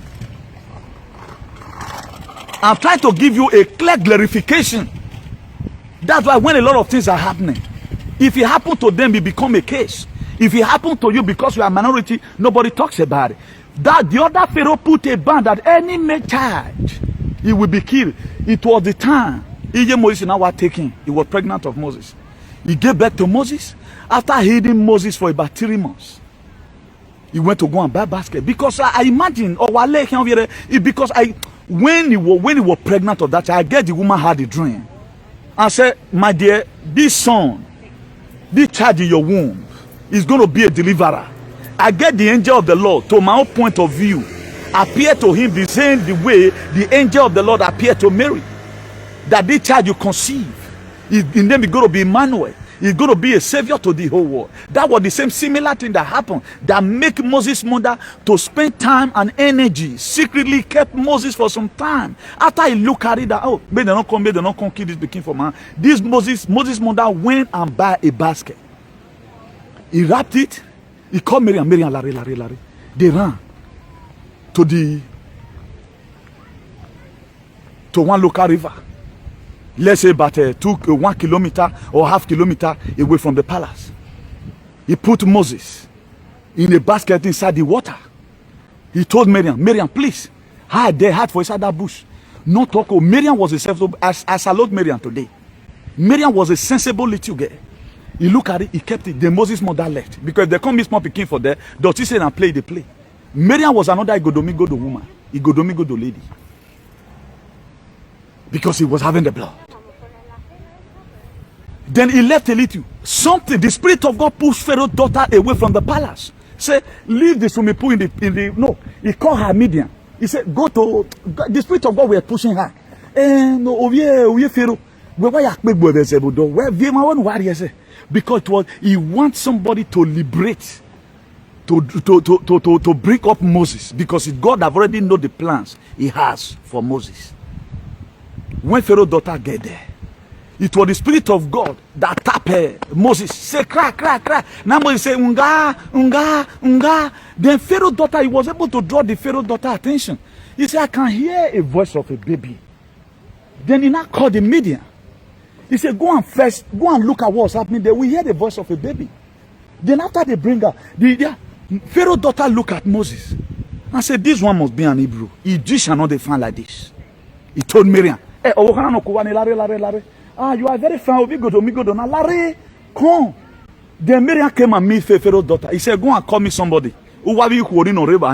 B: I'm trying to give you a clear clarification. That's why when a lot of things are happening, if it happen to them, it become a case. If it happen to you because you are a minority, nobody talks about it. That the other Pharaoh put a ban that any male child He will be killed. It was the time Moses now was taken. He was pregnant of Moses. He gave birth to Moses. After hiding Moses for about 3 months, he went to go and buy a basket. Because I imagine, because when he was pregnant of that child, I guess the woman had a dream. And said, my dear, this son, this child in your womb is going to be a deliverer. I get the angel of the Lord, to my own point of view, appear to him the same the way the angel of the Lord appeared to Mary. That this child you conceive, his name is going to be Emmanuel. He's going to be a savior to the whole world. That was the same similar thing that happened that make Moses' mother to spend time and energy, secretly kept Moses for some time. After he looked at it, that, oh, may they not come kill this baking for man. This Moses' mother went and buy a basket. He wrapped it. He called Miriam, Larry. They ran to one local river. Let's say about 1 kilometer or half kilometer away from the palace. He put Moses in a basket inside the water. He told Miriam, please, hide for inside that bush. No talk. Miriam was a sensible, I salute Miriam today. Miriam was a sensible little girl. He looked at it, he kept it. Then Moses' mother left. Because if they come small picking for there, they'll say and play, they play. Miriam was another Igodomigodo woman. Igodomigodo lady. Because he was having the blood. Then he left a little. Something, the Spirit of God pushed Pharaoh's daughter away from the palace. Say, leave the swimming pool no. He called her Midian. He said, the Spirit of God were pushing her. Pharaoh. Because he wants somebody to liberate, to break up Moses. Because God have already know the plans he has for Moses. When Pharaoh's daughter get there, it was the Spirit of God that tapped Moses. Say, cry. Now Moses say, unga. Then Pharaoh's daughter, he was able to draw the Pharaoh's daughter attention. He said, I can hear a voice of a baby. Then he now called the Midian. He said, go and look at what's happening there. We hear the voice of a baby. Then after they bring her, Pharaoh's daughter looked at Moses and said, this one must be an Hebrew. He shall not define like this. He told Miriam, you are very fine. We go to now. Larry, come. Then Miriam came and meet Pharaoh's daughter. He said, go and call me somebody. Who are you calling on river?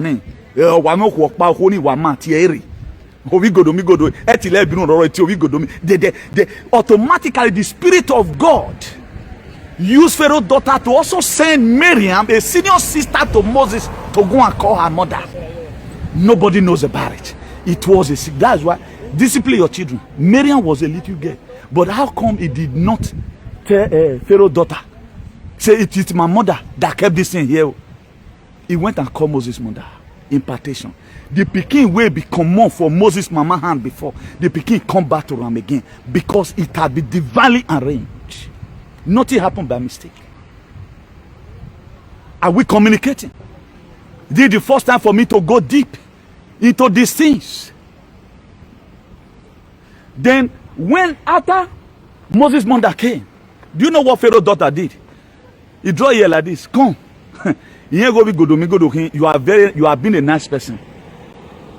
B: Automatically the Spirit of God used Pharaoh's daughter to also send Miriam, a senior sister to Moses, to go and call her mother. Nobody knows about it. It was a sick. That's why discipline your children. Miriam was a little girl. But how come he did not tell Pharaoh's daughter? Say, it is my mother that kept this thing here. He went and called Moses' mother. Impartation. The pikin will be common for Moses' mama hand before. The pikin come back to him again. Because it had been divinely arranged. Nothing happened by mistake. Are we communicating? This is the first time for me to go deep into these things. Then, when after Moses' mother came, do you know what Pharaoh's daughter did? He draw here like this. Come. You have been a nice person.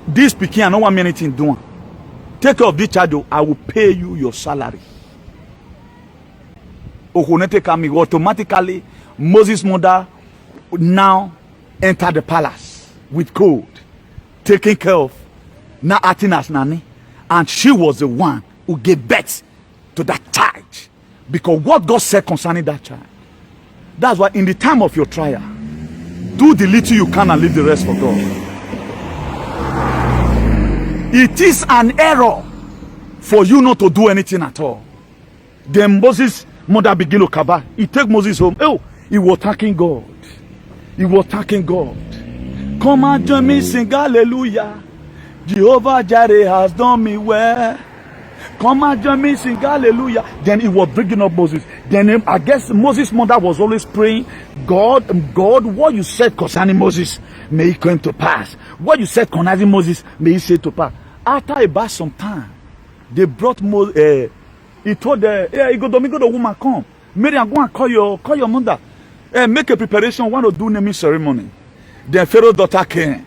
B: This pikin, I don't want anything doing. Take care of this child. I will pay you your salary. Automatically, Moses' mother now entered the palace with gold, taking care of, now acting as nanny, and she was the one who gave birth to that child. Because what God said concerning that child. That's why in the time of your trial, do the little you can and leave the rest for God. It is an error for you not to do anything at all. Then Moses' mother began to cover. He take Moses home. Oh, he was thanking God. He was thanking God. Come and join me, sing hallelujah. Jehovah Jireh has done me well. Come and join me, sing hallelujah. Then he was bringing up Moses. Then I guess Moses' mother was always praying, God, what you said concerning Moses, may it come to pass. What you said concerning Moses, may it say to pass. After about some time, they brought Moses. He told her, hey, go the woman, come. Miriam, go and call your mother. Make a preparation, want to do naming ceremony. Then Pharaoh's daughter came.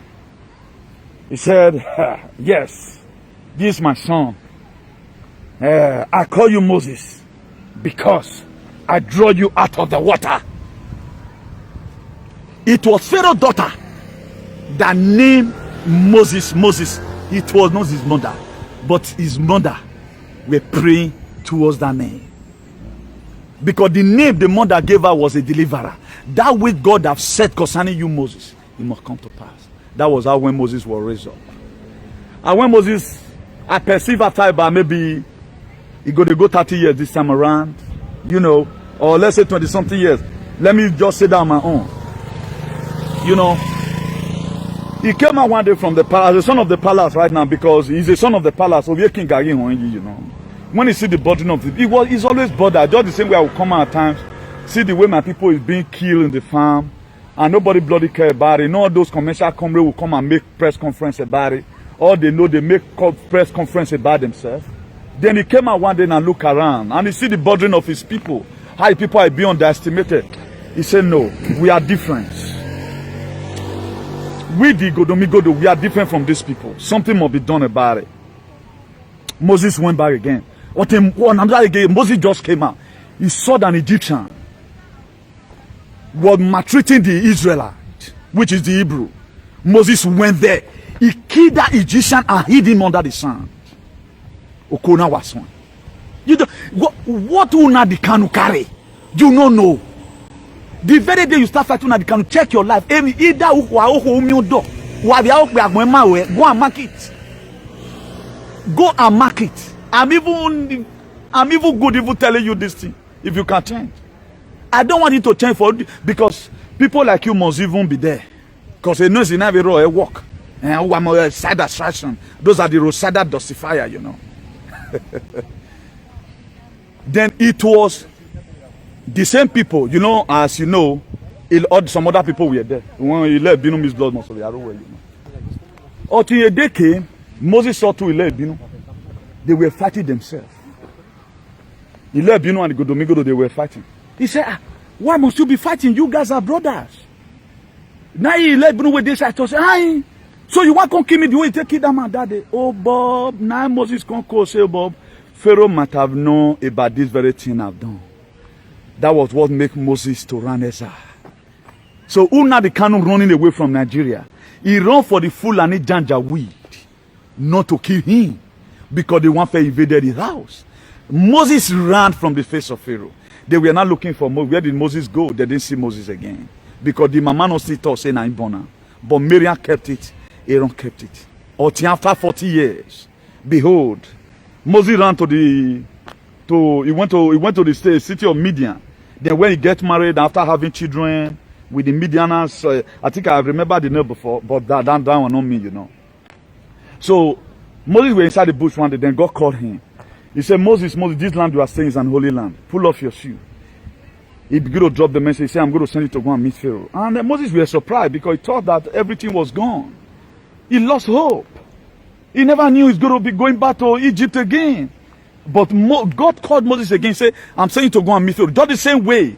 B: He said, yes, this is my son. I call you Moses because I draw you out of the water. It was Pharaoh's daughter that named Moses Moses. It was not his mother, but his mother were praying towards that name. Because the name the mother gave her was a deliverer. That which God have said concerning you, Moses, it must come to pass. That was how when Moses was raised up. And when Moses, I perceive after about maybe he go to go 30 years this time around, you know, or let's say 20 something years. Let me just say that on my own. You know, he came out one day from the palace, the son of the palace right now, because he's a son of the palace. So we King Gari, you know. When he see the burden of the, he's always bothered. Just the same way I will come out at times, see the way my people is being killed in the farm, and nobody bloody care about it. None of those commercial companies will come and make press conference about it. All they know, they make press conference about themselves. Then he came out one day and look around, and he see the burden of his people, how the people are being underestimated. He said, no, we are different. We the Godomigodo, we are different from these people. Something must be done about it. Moses went back again. Moses just came out. He saw that an Egyptian was maltreating the Israelite, which is the Hebrew. Moses went there. He killed that Egyptian and hid him under the sand. Okona was one. You don't, what una the canoe carry? You don't know. The very day you start fighting una the canoe, check your life. Either go and mark it. Go and mark it. I'm even good even telling you this thing. If you can change, I don't want you to change for, because people like you must even be there. Because they know it's in every row a walk. And side distraction. Those are the Rosada dosifier, you know. Then it was the same people, you know, as you know, some other people were there. When he left Binu his blood, most of the arrow, you know. Until a day came, Moses saw to Ile Binu. They were fighting themselves. Ile Binu and the Godomigodo, they were fighting. He said, why must you be fighting? You guys are brothers. Now Ile Binu with this, I told him, so you want to kill me the way you take it down that day? Oh, Bob, now Moses can't call, say, Bob, Pharaoh might have known about this very thing I've done. That was what made Moses to run aside. So who now the Kanu running away from Nigeria? He ran for the Fulani Janjaweed, not to kill him, because they want to invaded his house. Moses ran from the face of Pharaoh. They were not looking for Moses. Where did Moses go? They didn't see Moses again. Because the mama no see thought saying I'm born. But Miriam kept it, Aaron kept it. Until after 40 years, behold, Moses ran he went to the city of Midian. Then when he get married after having children with the Midianites, I think I remember the name before, but that one not me, you know. So Moses was inside the bush one day, then God called him. He said, Moses, this land you are staying is an holy land. Pull off your shoe. He began to drop the message. He said, I'm going to send you to go and meet Pharaoh. And then Moses was surprised because he thought that everything was gone. He lost hope. He never knew he's going to be going back to Egypt again. But God called Moses again and said, I'm sending you to go and meet Pharaoh. Just the same way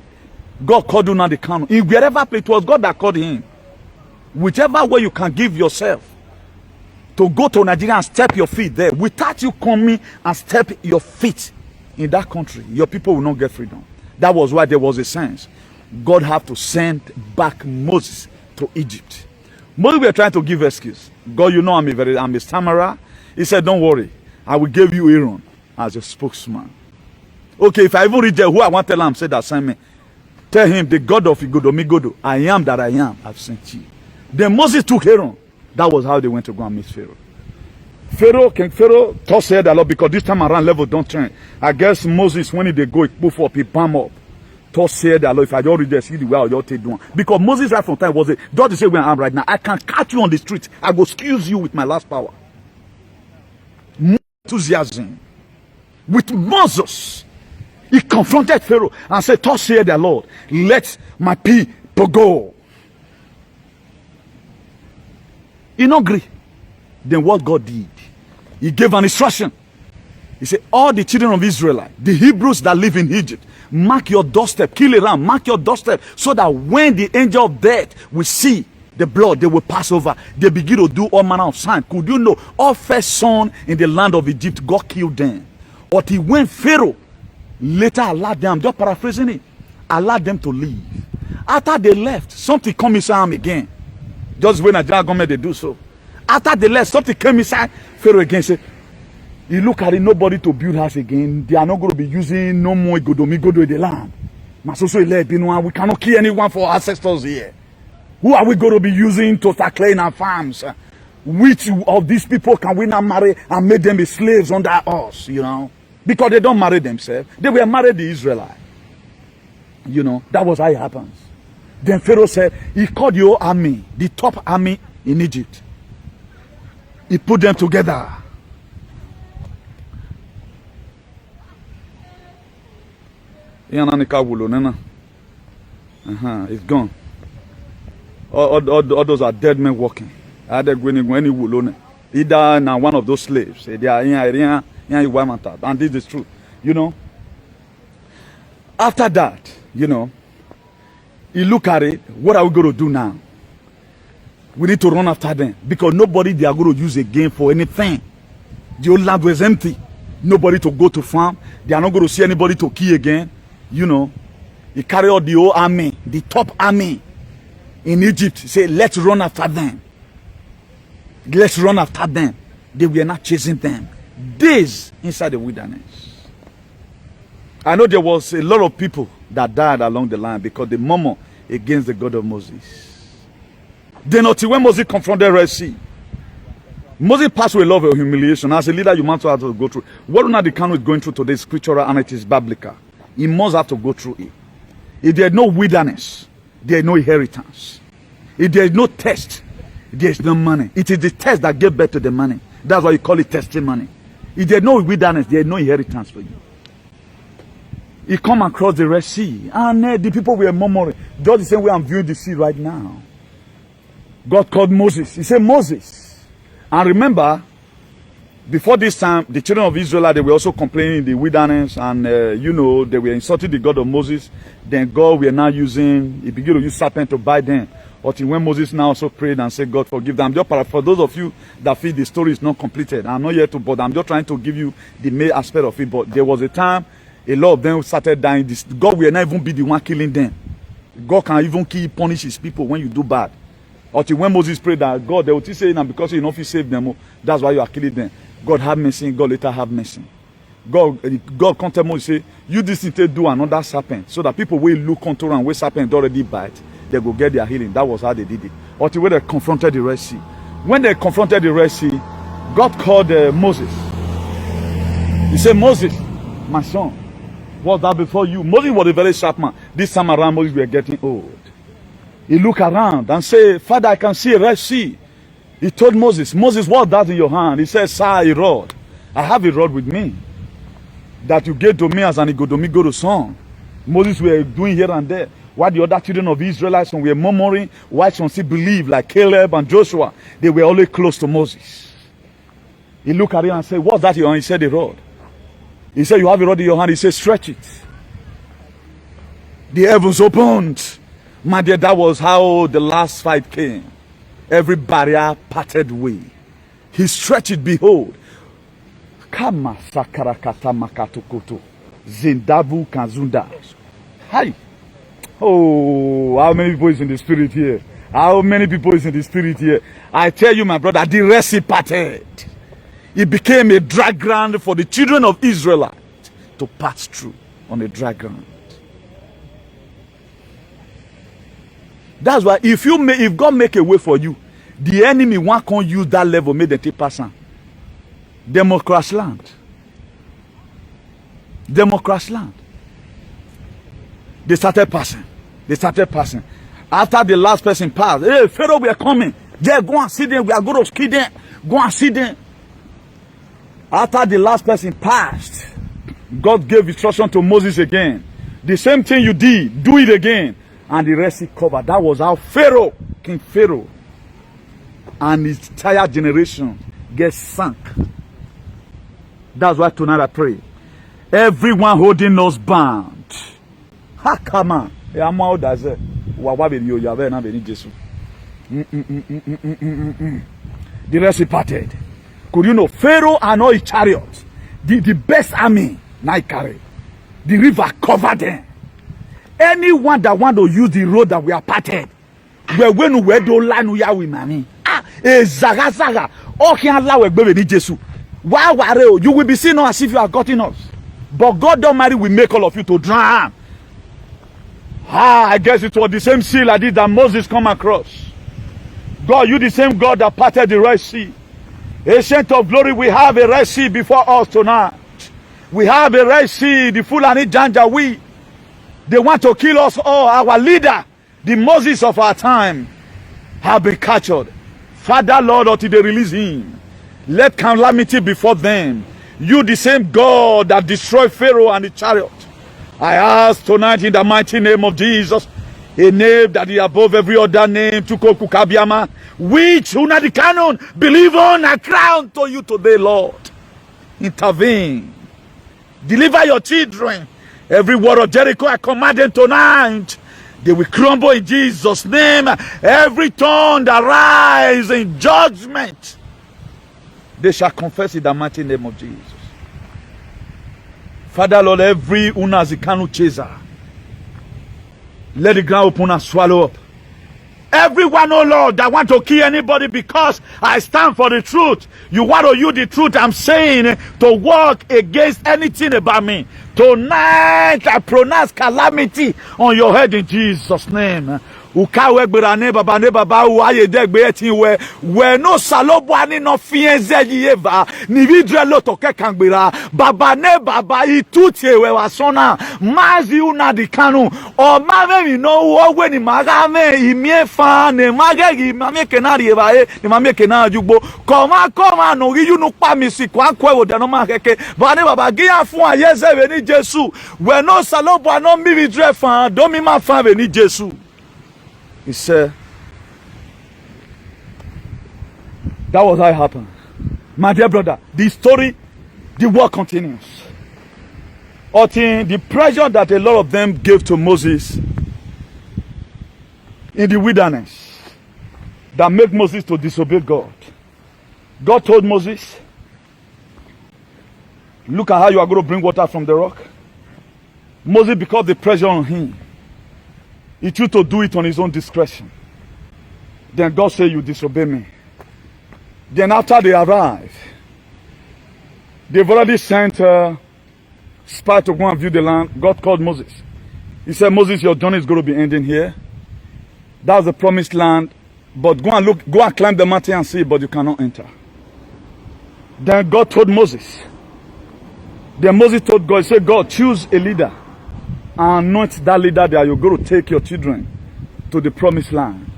B: God called you now the Kanu. In wherever place, it was God that called him. Whichever way you can give yourself to go to Nigeria and step your feet there, without you coming and step your feet in that country, your people will not get freedom. That was why there was a sense God had to send back Moses to Egypt. Moses were trying to give excuse. God, you know I'm a stammerer. He said, don't worry, I will give you Aaron as a spokesman. Okay, if I even reject who I want to tell him, say the assignment. Tell him, the God of Igodomigodo, I am that I am, I've sent you. Then Moses took Aaron. That was how they went to go and meet Pharaoh. King Pharaoh thus said a lot, because this time around level don't turn. I guess Moses, when they go, he poof up, he palm up. Thus said a lot, if I don't read the see the way you're doing. Because Moses right from time was it, just to say where I am right now, I can catch you on the street. I go excuse you with my last power. More enthusiasm. With Moses, he confronted Pharaoh and said, thus said the Lord, let my people go. He not agree. Then what God did, he gave an instruction. He said, all the children of Israel, the Hebrews that live in Egypt, mark your doorstep, kill a ram, mark your doorstep, so that when the angel of death will see The blood, they will pass over. They begin to do all manner of signs. Could you know, all first son in the land of Egypt, God killed them. But he went Pharaoh, later allowed them, just paraphrasing it, allowed them to leave. After they left, something come inside them again. Just when a government they do so. After they left, something came inside Pharaoh again. Say, you look at it, nobody to build house again. They are not going to be using no more Godo in the land. We cannot kill anyone for ancestors here. Who are we going to be using to start cleaning our farms? Which of these people can we now marry and make them be slaves under us, you know? Because they don't marry themselves. They were married the Israelites. You know, that was how it happens. Then Pharaoh said, he called your army, the top army in Egypt. He put them together. It's gone. All those are dead men walking. Either now one of those slaves. They are and this is true. You know. After that, you know, you look at it, what are we going to do now? We need to run after them because nobody they are going to use again for anything. The old land was empty. Nobody to go to farm. They are not going to see anybody to kill again. You know, he carried out the whole army, the top army in Egypt. Say, let's run after them. Let's run after them. They were not chasing them. Days inside the wilderness. I know there was a lot of people that died along the line because they murmured against the God of Moses. Then until when Moses confronted the Red Sea, Moses passed with a lot of humiliation. As a leader, you must have to go through. What the Kanu is going through today is scriptural and it is biblical. He must have to go through it. If there is no wilderness, there is no inheritance. If there is no test, there is no money. It is the test that gave birth to the money. That's why you call it testimony. If there is no wilderness, there is no inheritance for you. He come across the Red Sea, and the people were murmuring. Just the same way I'm viewing the sea right now. God called Moses. He said, Moses. And remember, before this time, the children of Israel, they were also complaining in the wilderness, and you know, they were insulting the God of Moses. Then God were now using, he began to use serpent to bite them. Until when Moses now also prayed and said, God forgive them. For those of you that feel the story is not completed, I'm not here to, but I'm just trying to give you the main aspect of it. But there was a time, a lot of them started dying. God will not even be the one killing them. God can even punish his people when you do bad. Until when Moses prayed that God, they would say, now because you know if you save them, that's why you are killing them. God have mercy, God later have mercy. God come tell Moses, say, you this thing to do another serpent, so that people will look unto and where serpent already bite, they go get their healing. That was how they did it. Until when they confronted the Red Sea. When they confronted the Red Sea, God called Moses. He said, Moses, my son, what's that before you? Moses was a very sharp man. This time around, Moses were getting old. He looked around and said, Father, I can see a Red Sea. He told Moses, Moses, what's that in your hand? He said, sir, a rod. I have a rod with me that you gave to me as an Igodomi son. Moses were doing here and there. While the other children of Israelites were murmuring, why some still believe, like Caleb and Joshua, they were always close to Moses. He looked at him and said, what's that in your hand? He said, a rod. He said, you have a rod in your hand. He said, stretch it. The heavens opened. My dear, that was how the last fight came. Every barrier parted way. He stretched it, behold. Kama sakarakata makatukutu. Zindabu kazunda. Hi. Oh, how many people is in the spirit here? How many people is in the spirit here? I tell you, my brother, the Red Sea parted. It became a dry ground for the children of Israel to pass through on a dry ground. That's why if God make a way for you, the enemy won't can't use that level, make them take pass on. Democracy land. Democracy land. They started passing. They started passing. After the last person passed, hey, Pharaoh, we are coming. Yeah, go and see them. We are going to kill them. Go and see them. After the last person passed, God gave instruction to Moses again. The same thing you did, do it again. And the Red Sea covered. That was how Pharaoh, King Pharaoh, and his entire generation gets sunk. That's why tonight I pray. Everyone holding us bound. Hakama. The Red Sea parted. Could you know Pharaoh and all his chariots, the best army, now carry. The river covered them. Anyone that want to use the road that we are parted, we're going to wear the line we are with mommy. Zaga. Oh, can't allow a baby Jesus. Why you will be seen as if you are gotten us. But God Almighty will make all of you to drown. I guess it was the same sea like this that Moses come across. God, you the same God that parted the Red Sea. Ancient of glory, we have a Red Sea before us tonight. We have a Red Sea, the Fulani Janjaweed. They want to kill us all. Our leader, the Moses of our time, have been captured. Father, Lord, until they release him, let calamity before them. You the same God that destroyed Pharaoh and the chariot. I ask tonight in the mighty name of Jesus, a name that is above every other name, Chukoku Kabiama, which una the canon believe on and crown to you today, Lord. Intervene. Deliver your children. Every word of Jericho I command them tonight. They will crumble in Jesus' name. Every tongue that rise in judgment, they shall confess in the mighty name of Jesus. Father, Lord, every unazikanu chaser, let the ground open and swallow up. Everyone, oh Lord, that want to kill anybody because I stand for the truth. You want to use the truth I'm saying to work against anything about me. Tonight, I pronounce calamity on your head in Jesus' name. Ukawe gbera baba ne baba uaye degbe etinwe we no salobwani no fienze yeva ni vidre loto ke kangbera baba ne baba itutie we wasona mazi una dikanu o mame mi no ogwe ni magame imie fa ne magegi mame kenari eba ni mame kenari jugbo koma no yu no pa mi si kwa kwe wo de no ma keke ba ne baba giya fun ayeze we ni Jesu we no salobwa no mi vidre fa do mi ma fa we ni Jesu. He said, that was how it happened. My dear brother, the story, the war continues. The pressure that a lot of them gave to Moses in the wilderness that made Moses to disobey God. God told Moses, look at how you are going to bring water from the rock. Moses, because the pressure on him, he chose to do it on his own discretion. Then God said, you disobey me. Then after they arrive, they've already sent a spy to go and view the land. God called Moses. He said, Moses, your journey is going to be ending here. That's the promised land. But go and climb the mountain and see, but you cannot enter. Then God told Moses. Then Moses told God, he said, God, choose a leader. And anoint that leader that you're going to take your children to the promised land.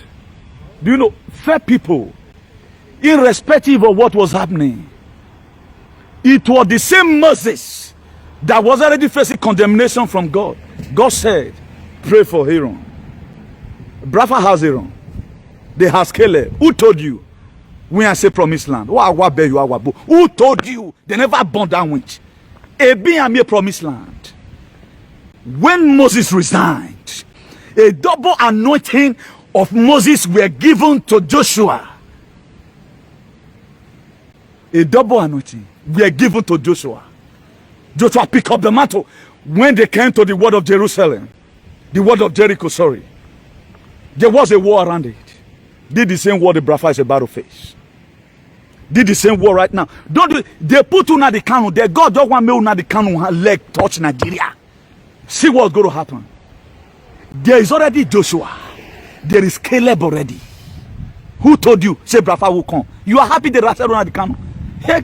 B: Do you know, fair people, irrespective of what was happening, it was the same Moses that was already facing condemnation from God. God said, pray for Aaron. Brafa has Aaron. They has Caleb. Who told you? When I say promised land. Who told you? They never burned that winch. Ebi and me promised land. When Moses resigned, a double anointing of Moses were given to Joshua. A double anointing were given to Joshua. Joshua picked up the mantle when they came to the word of Jerusalem. The word of Jericho, sorry. There was a war around it. Did the same war the Brafa is about to face. Did the same war right now. They put una the canoe. They God don't want me una the canoe leg touch Nigeria. See what's going to happen. There is already Joshua. There is Caleb already. Who told you? Say Brafa will come. You are happy they are selling on the camel. Hey.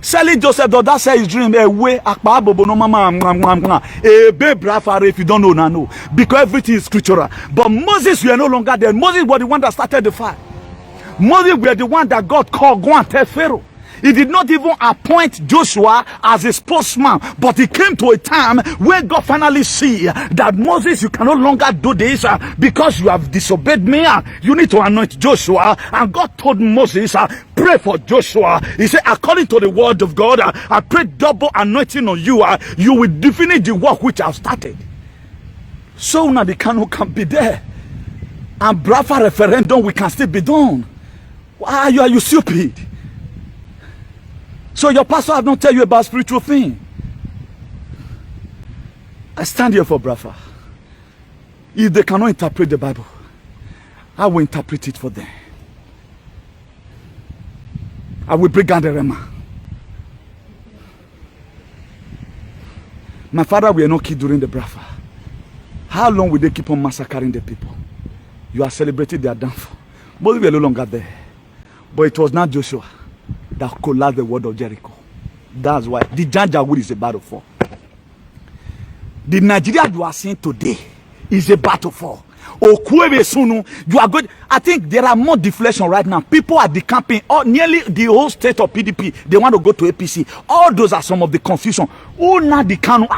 B: Selling Joseph, does that say his dream? Away, Akbabo, no mama, Brafa, if you don't know, no. Because everything is scriptural. But Moses, we are no longer there. Moses was the one that started the fire. Moses were the one that God called, go and tell Pharaoh. He did not even appoint Joshua as a spokesman, but he came to a time when God finally see that Moses, you can no longer do this because you have disobeyed me. You need to anoint Joshua. And God told Moses, pray for Joshua. He said, according to the word of God, I pray double anointing on you. You will finish the work which I have started. So now the canoe can be there. And Biafra referendum, we can still be done. Why are you stupid? So your pastor have not tell you about spiritual thing. I stand here for Biafra. If they cannot interpret the Bible, I will interpret it for them. I will bring down the Rema. My father will not kill during the Biafra. How long will they keep on massacring the people? You are celebrating their downfall. But we are no longer there. But it was not Joshua that collapsed the wall of Jericho. That's why the Janjaweed is a battlefield. The Nigeria you are seeing today is a battlefield. You are good. I think there are more deflation right now. People are decamping. Nearly the whole state of PDP, they want to go to APC. All those are some of the confusion. Who now the Kanu?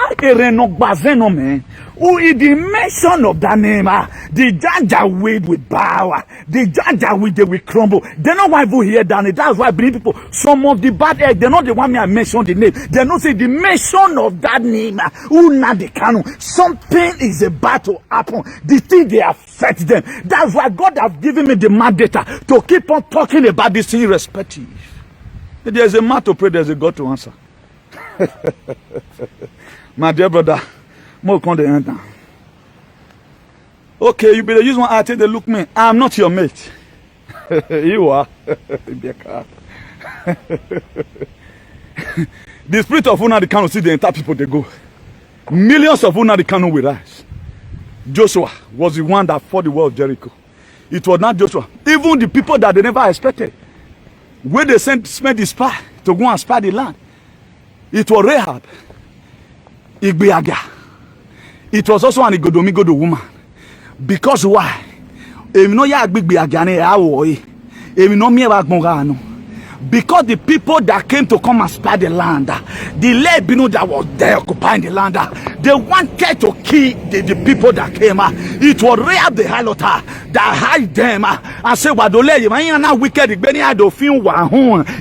B: Man. Who is the mention of that name? The Janjaweed will bow. The Janjaweed they will crumble. They know why you hear that. That's why I bring people. Some of the bad egg, they're not the one me I mentioned the name. They not say the mention of that name. Who now the Kanu? Something is about to happen. The thing they affect them. That's why God has given me the mandate to keep on talking about this thing irrespective. If there's a man to pray, there's a God to answer. My dear brother, more come the end now. Okay, you better use one eye, take the look me. I'm not your mate. You are. The spirit of Una the Kanu see the entire people they go. Millions of Una the Kanu will rise. Joshua was the one that fought the wall of Jericho. It was not Joshua. Even the people that they never expected. When they sent the spy to go and spy the land. It was Rahab. Igbeaga. It was also an Igodomigodo woman. Because why? Because the people that came to come and spy the land, the Lebino that was there occupying the land, they wanted to kill the people that came. It was Rahab the harlot that hide them and say, "Wadole, you wicked."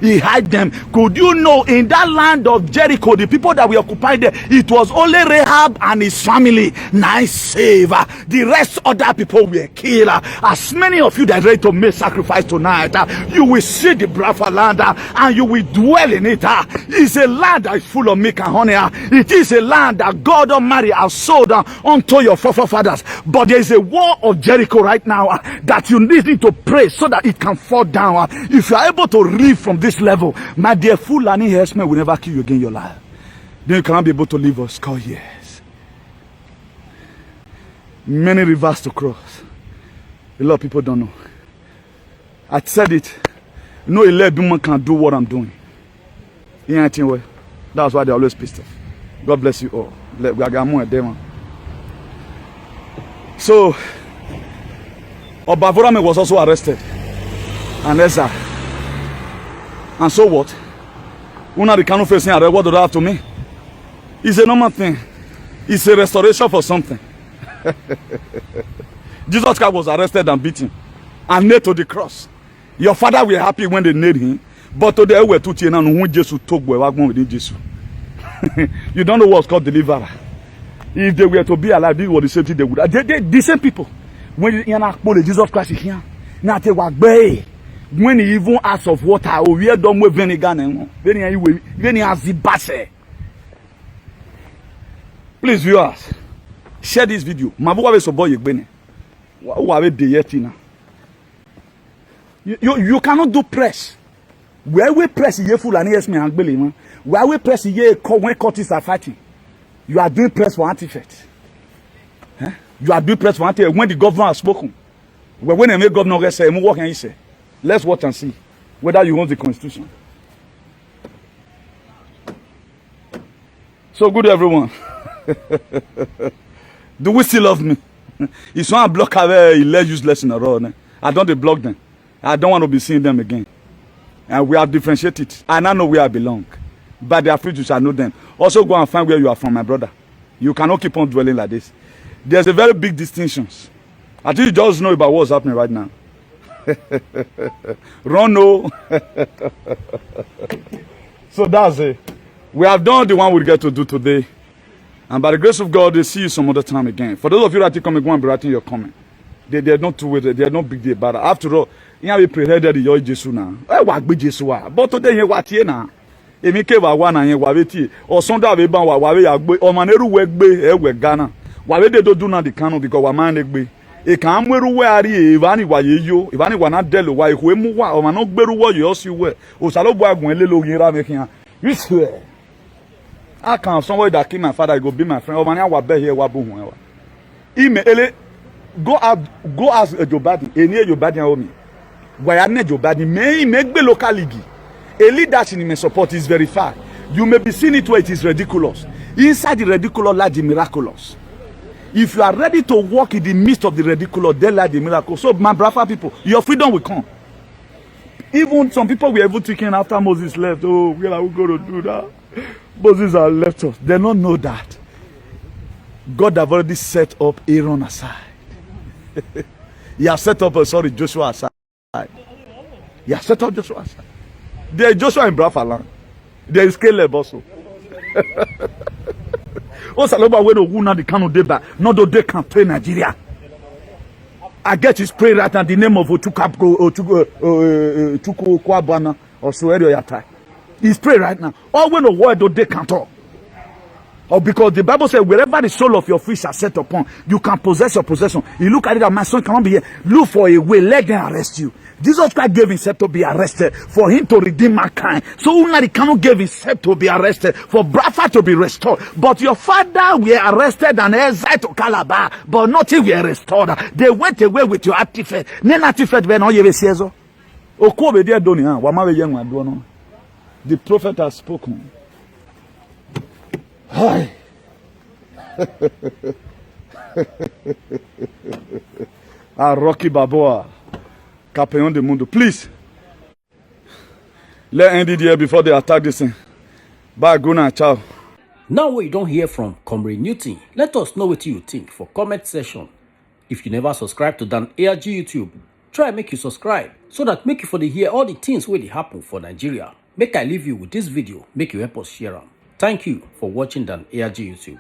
B: He hide them. Could you know in that land of Jericho, the people that were occupied there, it was only Rahab and his family. Nice save. The rest other people were killed. As many of you that are ready to make sacrifice tonight, you will see the Biafra land. And you will dwell in it. It's a land that is full of milk and honey. It is a land that God Almighty has sold unto your forefathers. But there is a wall of Jericho right now that you need to pray so that it can fall down. If you are able to live from this level, my dear, Fulani herdsmen will never kill you again in your life. Then you cannot be able to live or score years. Many rivers to cross. A lot of people don't know. I said it. No 11 can do what I'm doing. That's why they always pissed off. God bless you all. So, Obavorame was also arrested. And Ezra. And so what? Una the Kanu facing arrest, what do they have to me? It's a normal thing. It's a restoration for something. Jesus Christ was arrested and beaten and nailed to the cross. Your father were happy when they nailed him, but today we're too cheap and when Jesus took within Jesus. You don't know what's called deliverer. If they were to be alive, this was the same thing they would. The same people. When you know Jesus Christ is here, now they were bay. When he even asked of water, or we are done with vinegar, then he has the basse. Please, viewers, share this video. You cannot do press. Where we press ye full and yes me and man. Where we press ye when courts are fighting. You are doing press for anti-fact. You are doing press for anti when the governor has spoken. When I make governor say, what can he say? Let's watch and see whether you want the constitution. So good everyone. Do we still love me? It's one block away useless in a row. I don't block them. I don't want to be seeing them again. And we are differentiated. I now know where I belong. By their fruit you shall know them. Also go and find where you are from, my brother. You cannot keep on dwelling like this. There's a very big distinction. I think you just know about what's happening right now. Run no. So that's it. We have done the one we get to do today. And by the grace of God, they see you some other time again. For those of you that think come and go and be writing your comment. They are not too with it. They are not big deal about it. After all, you have pre-headed the yoy Jesus now. What be Jesus wa? But today you what here now? Emi ke wa wa na yen wa beti. O Sunday we ban wa we ya gbe. O maneru we gbe e we Ghana. Wa we de do na the Kano because wa man gbe. E kan mweru we ari e ba ni wa ye yo. E ba ni wa na delo wa e ko emu wa o ma no gberu wo yo si we. O salo bo agun ele lo yin ra me kian. You swear. I can somebody that kill my father go be my friend. O ma ni wa be here wa bo hun e wa. Ime ele go ask Jobadi. Eni Jobadi omi. Wayane Jobadi may gbe local league. A leader in support is verified. You may be seeing it where it is ridiculous. Inside the ridiculous lies the miraculous. If you are ready to walk in the midst of the ridiculous, then lies the miracle. So my brother people, your freedom will come. Even some people were even thinking after Moses left, oh, where are we going to do that? Moses has left us. They don't know that God have already set up Aaron aside. He has set up, Joshua aside. He has set up Joshua aside. There is Joshua in Brafaland. There is Caleb also. Oh, Saloba, where the woman the Kano deba, not the day can pray Nigeria. I get his prayer right now. The name of Otuku Kwabana or Suerio Yata. He's praying right now. All when the word they can't talk. Or because the Bible says, wherever the soul of your feet shall set upon, you can possess your possession. You look at it, and my son cannot be here. Look for a way, let them arrest you. Jesus Christ gave himself to be arrested for him to redeem mankind. So Unari cannot give himself to be arrested for Brafa to be restored. But your father were arrested and exiled to Calabar, but nothing were restored. They went away with your artifact. Then artifact when all you see. The prophet has spoken. Hi. Rocky Balboa, Campeão do Mundo. Please, let end it here before they attack this thing. Bye, good night, ciao.
A: Now we don't hear from Comrade Newton. Let us know what you think for comment section. If you never subscribe to Dan ARG YouTube, try make you subscribe so that make you for the hear all the things where they happen for Nigeria. Make I leave you with this video, make you help us share them. Thank you for watching Dan ARG YouTube.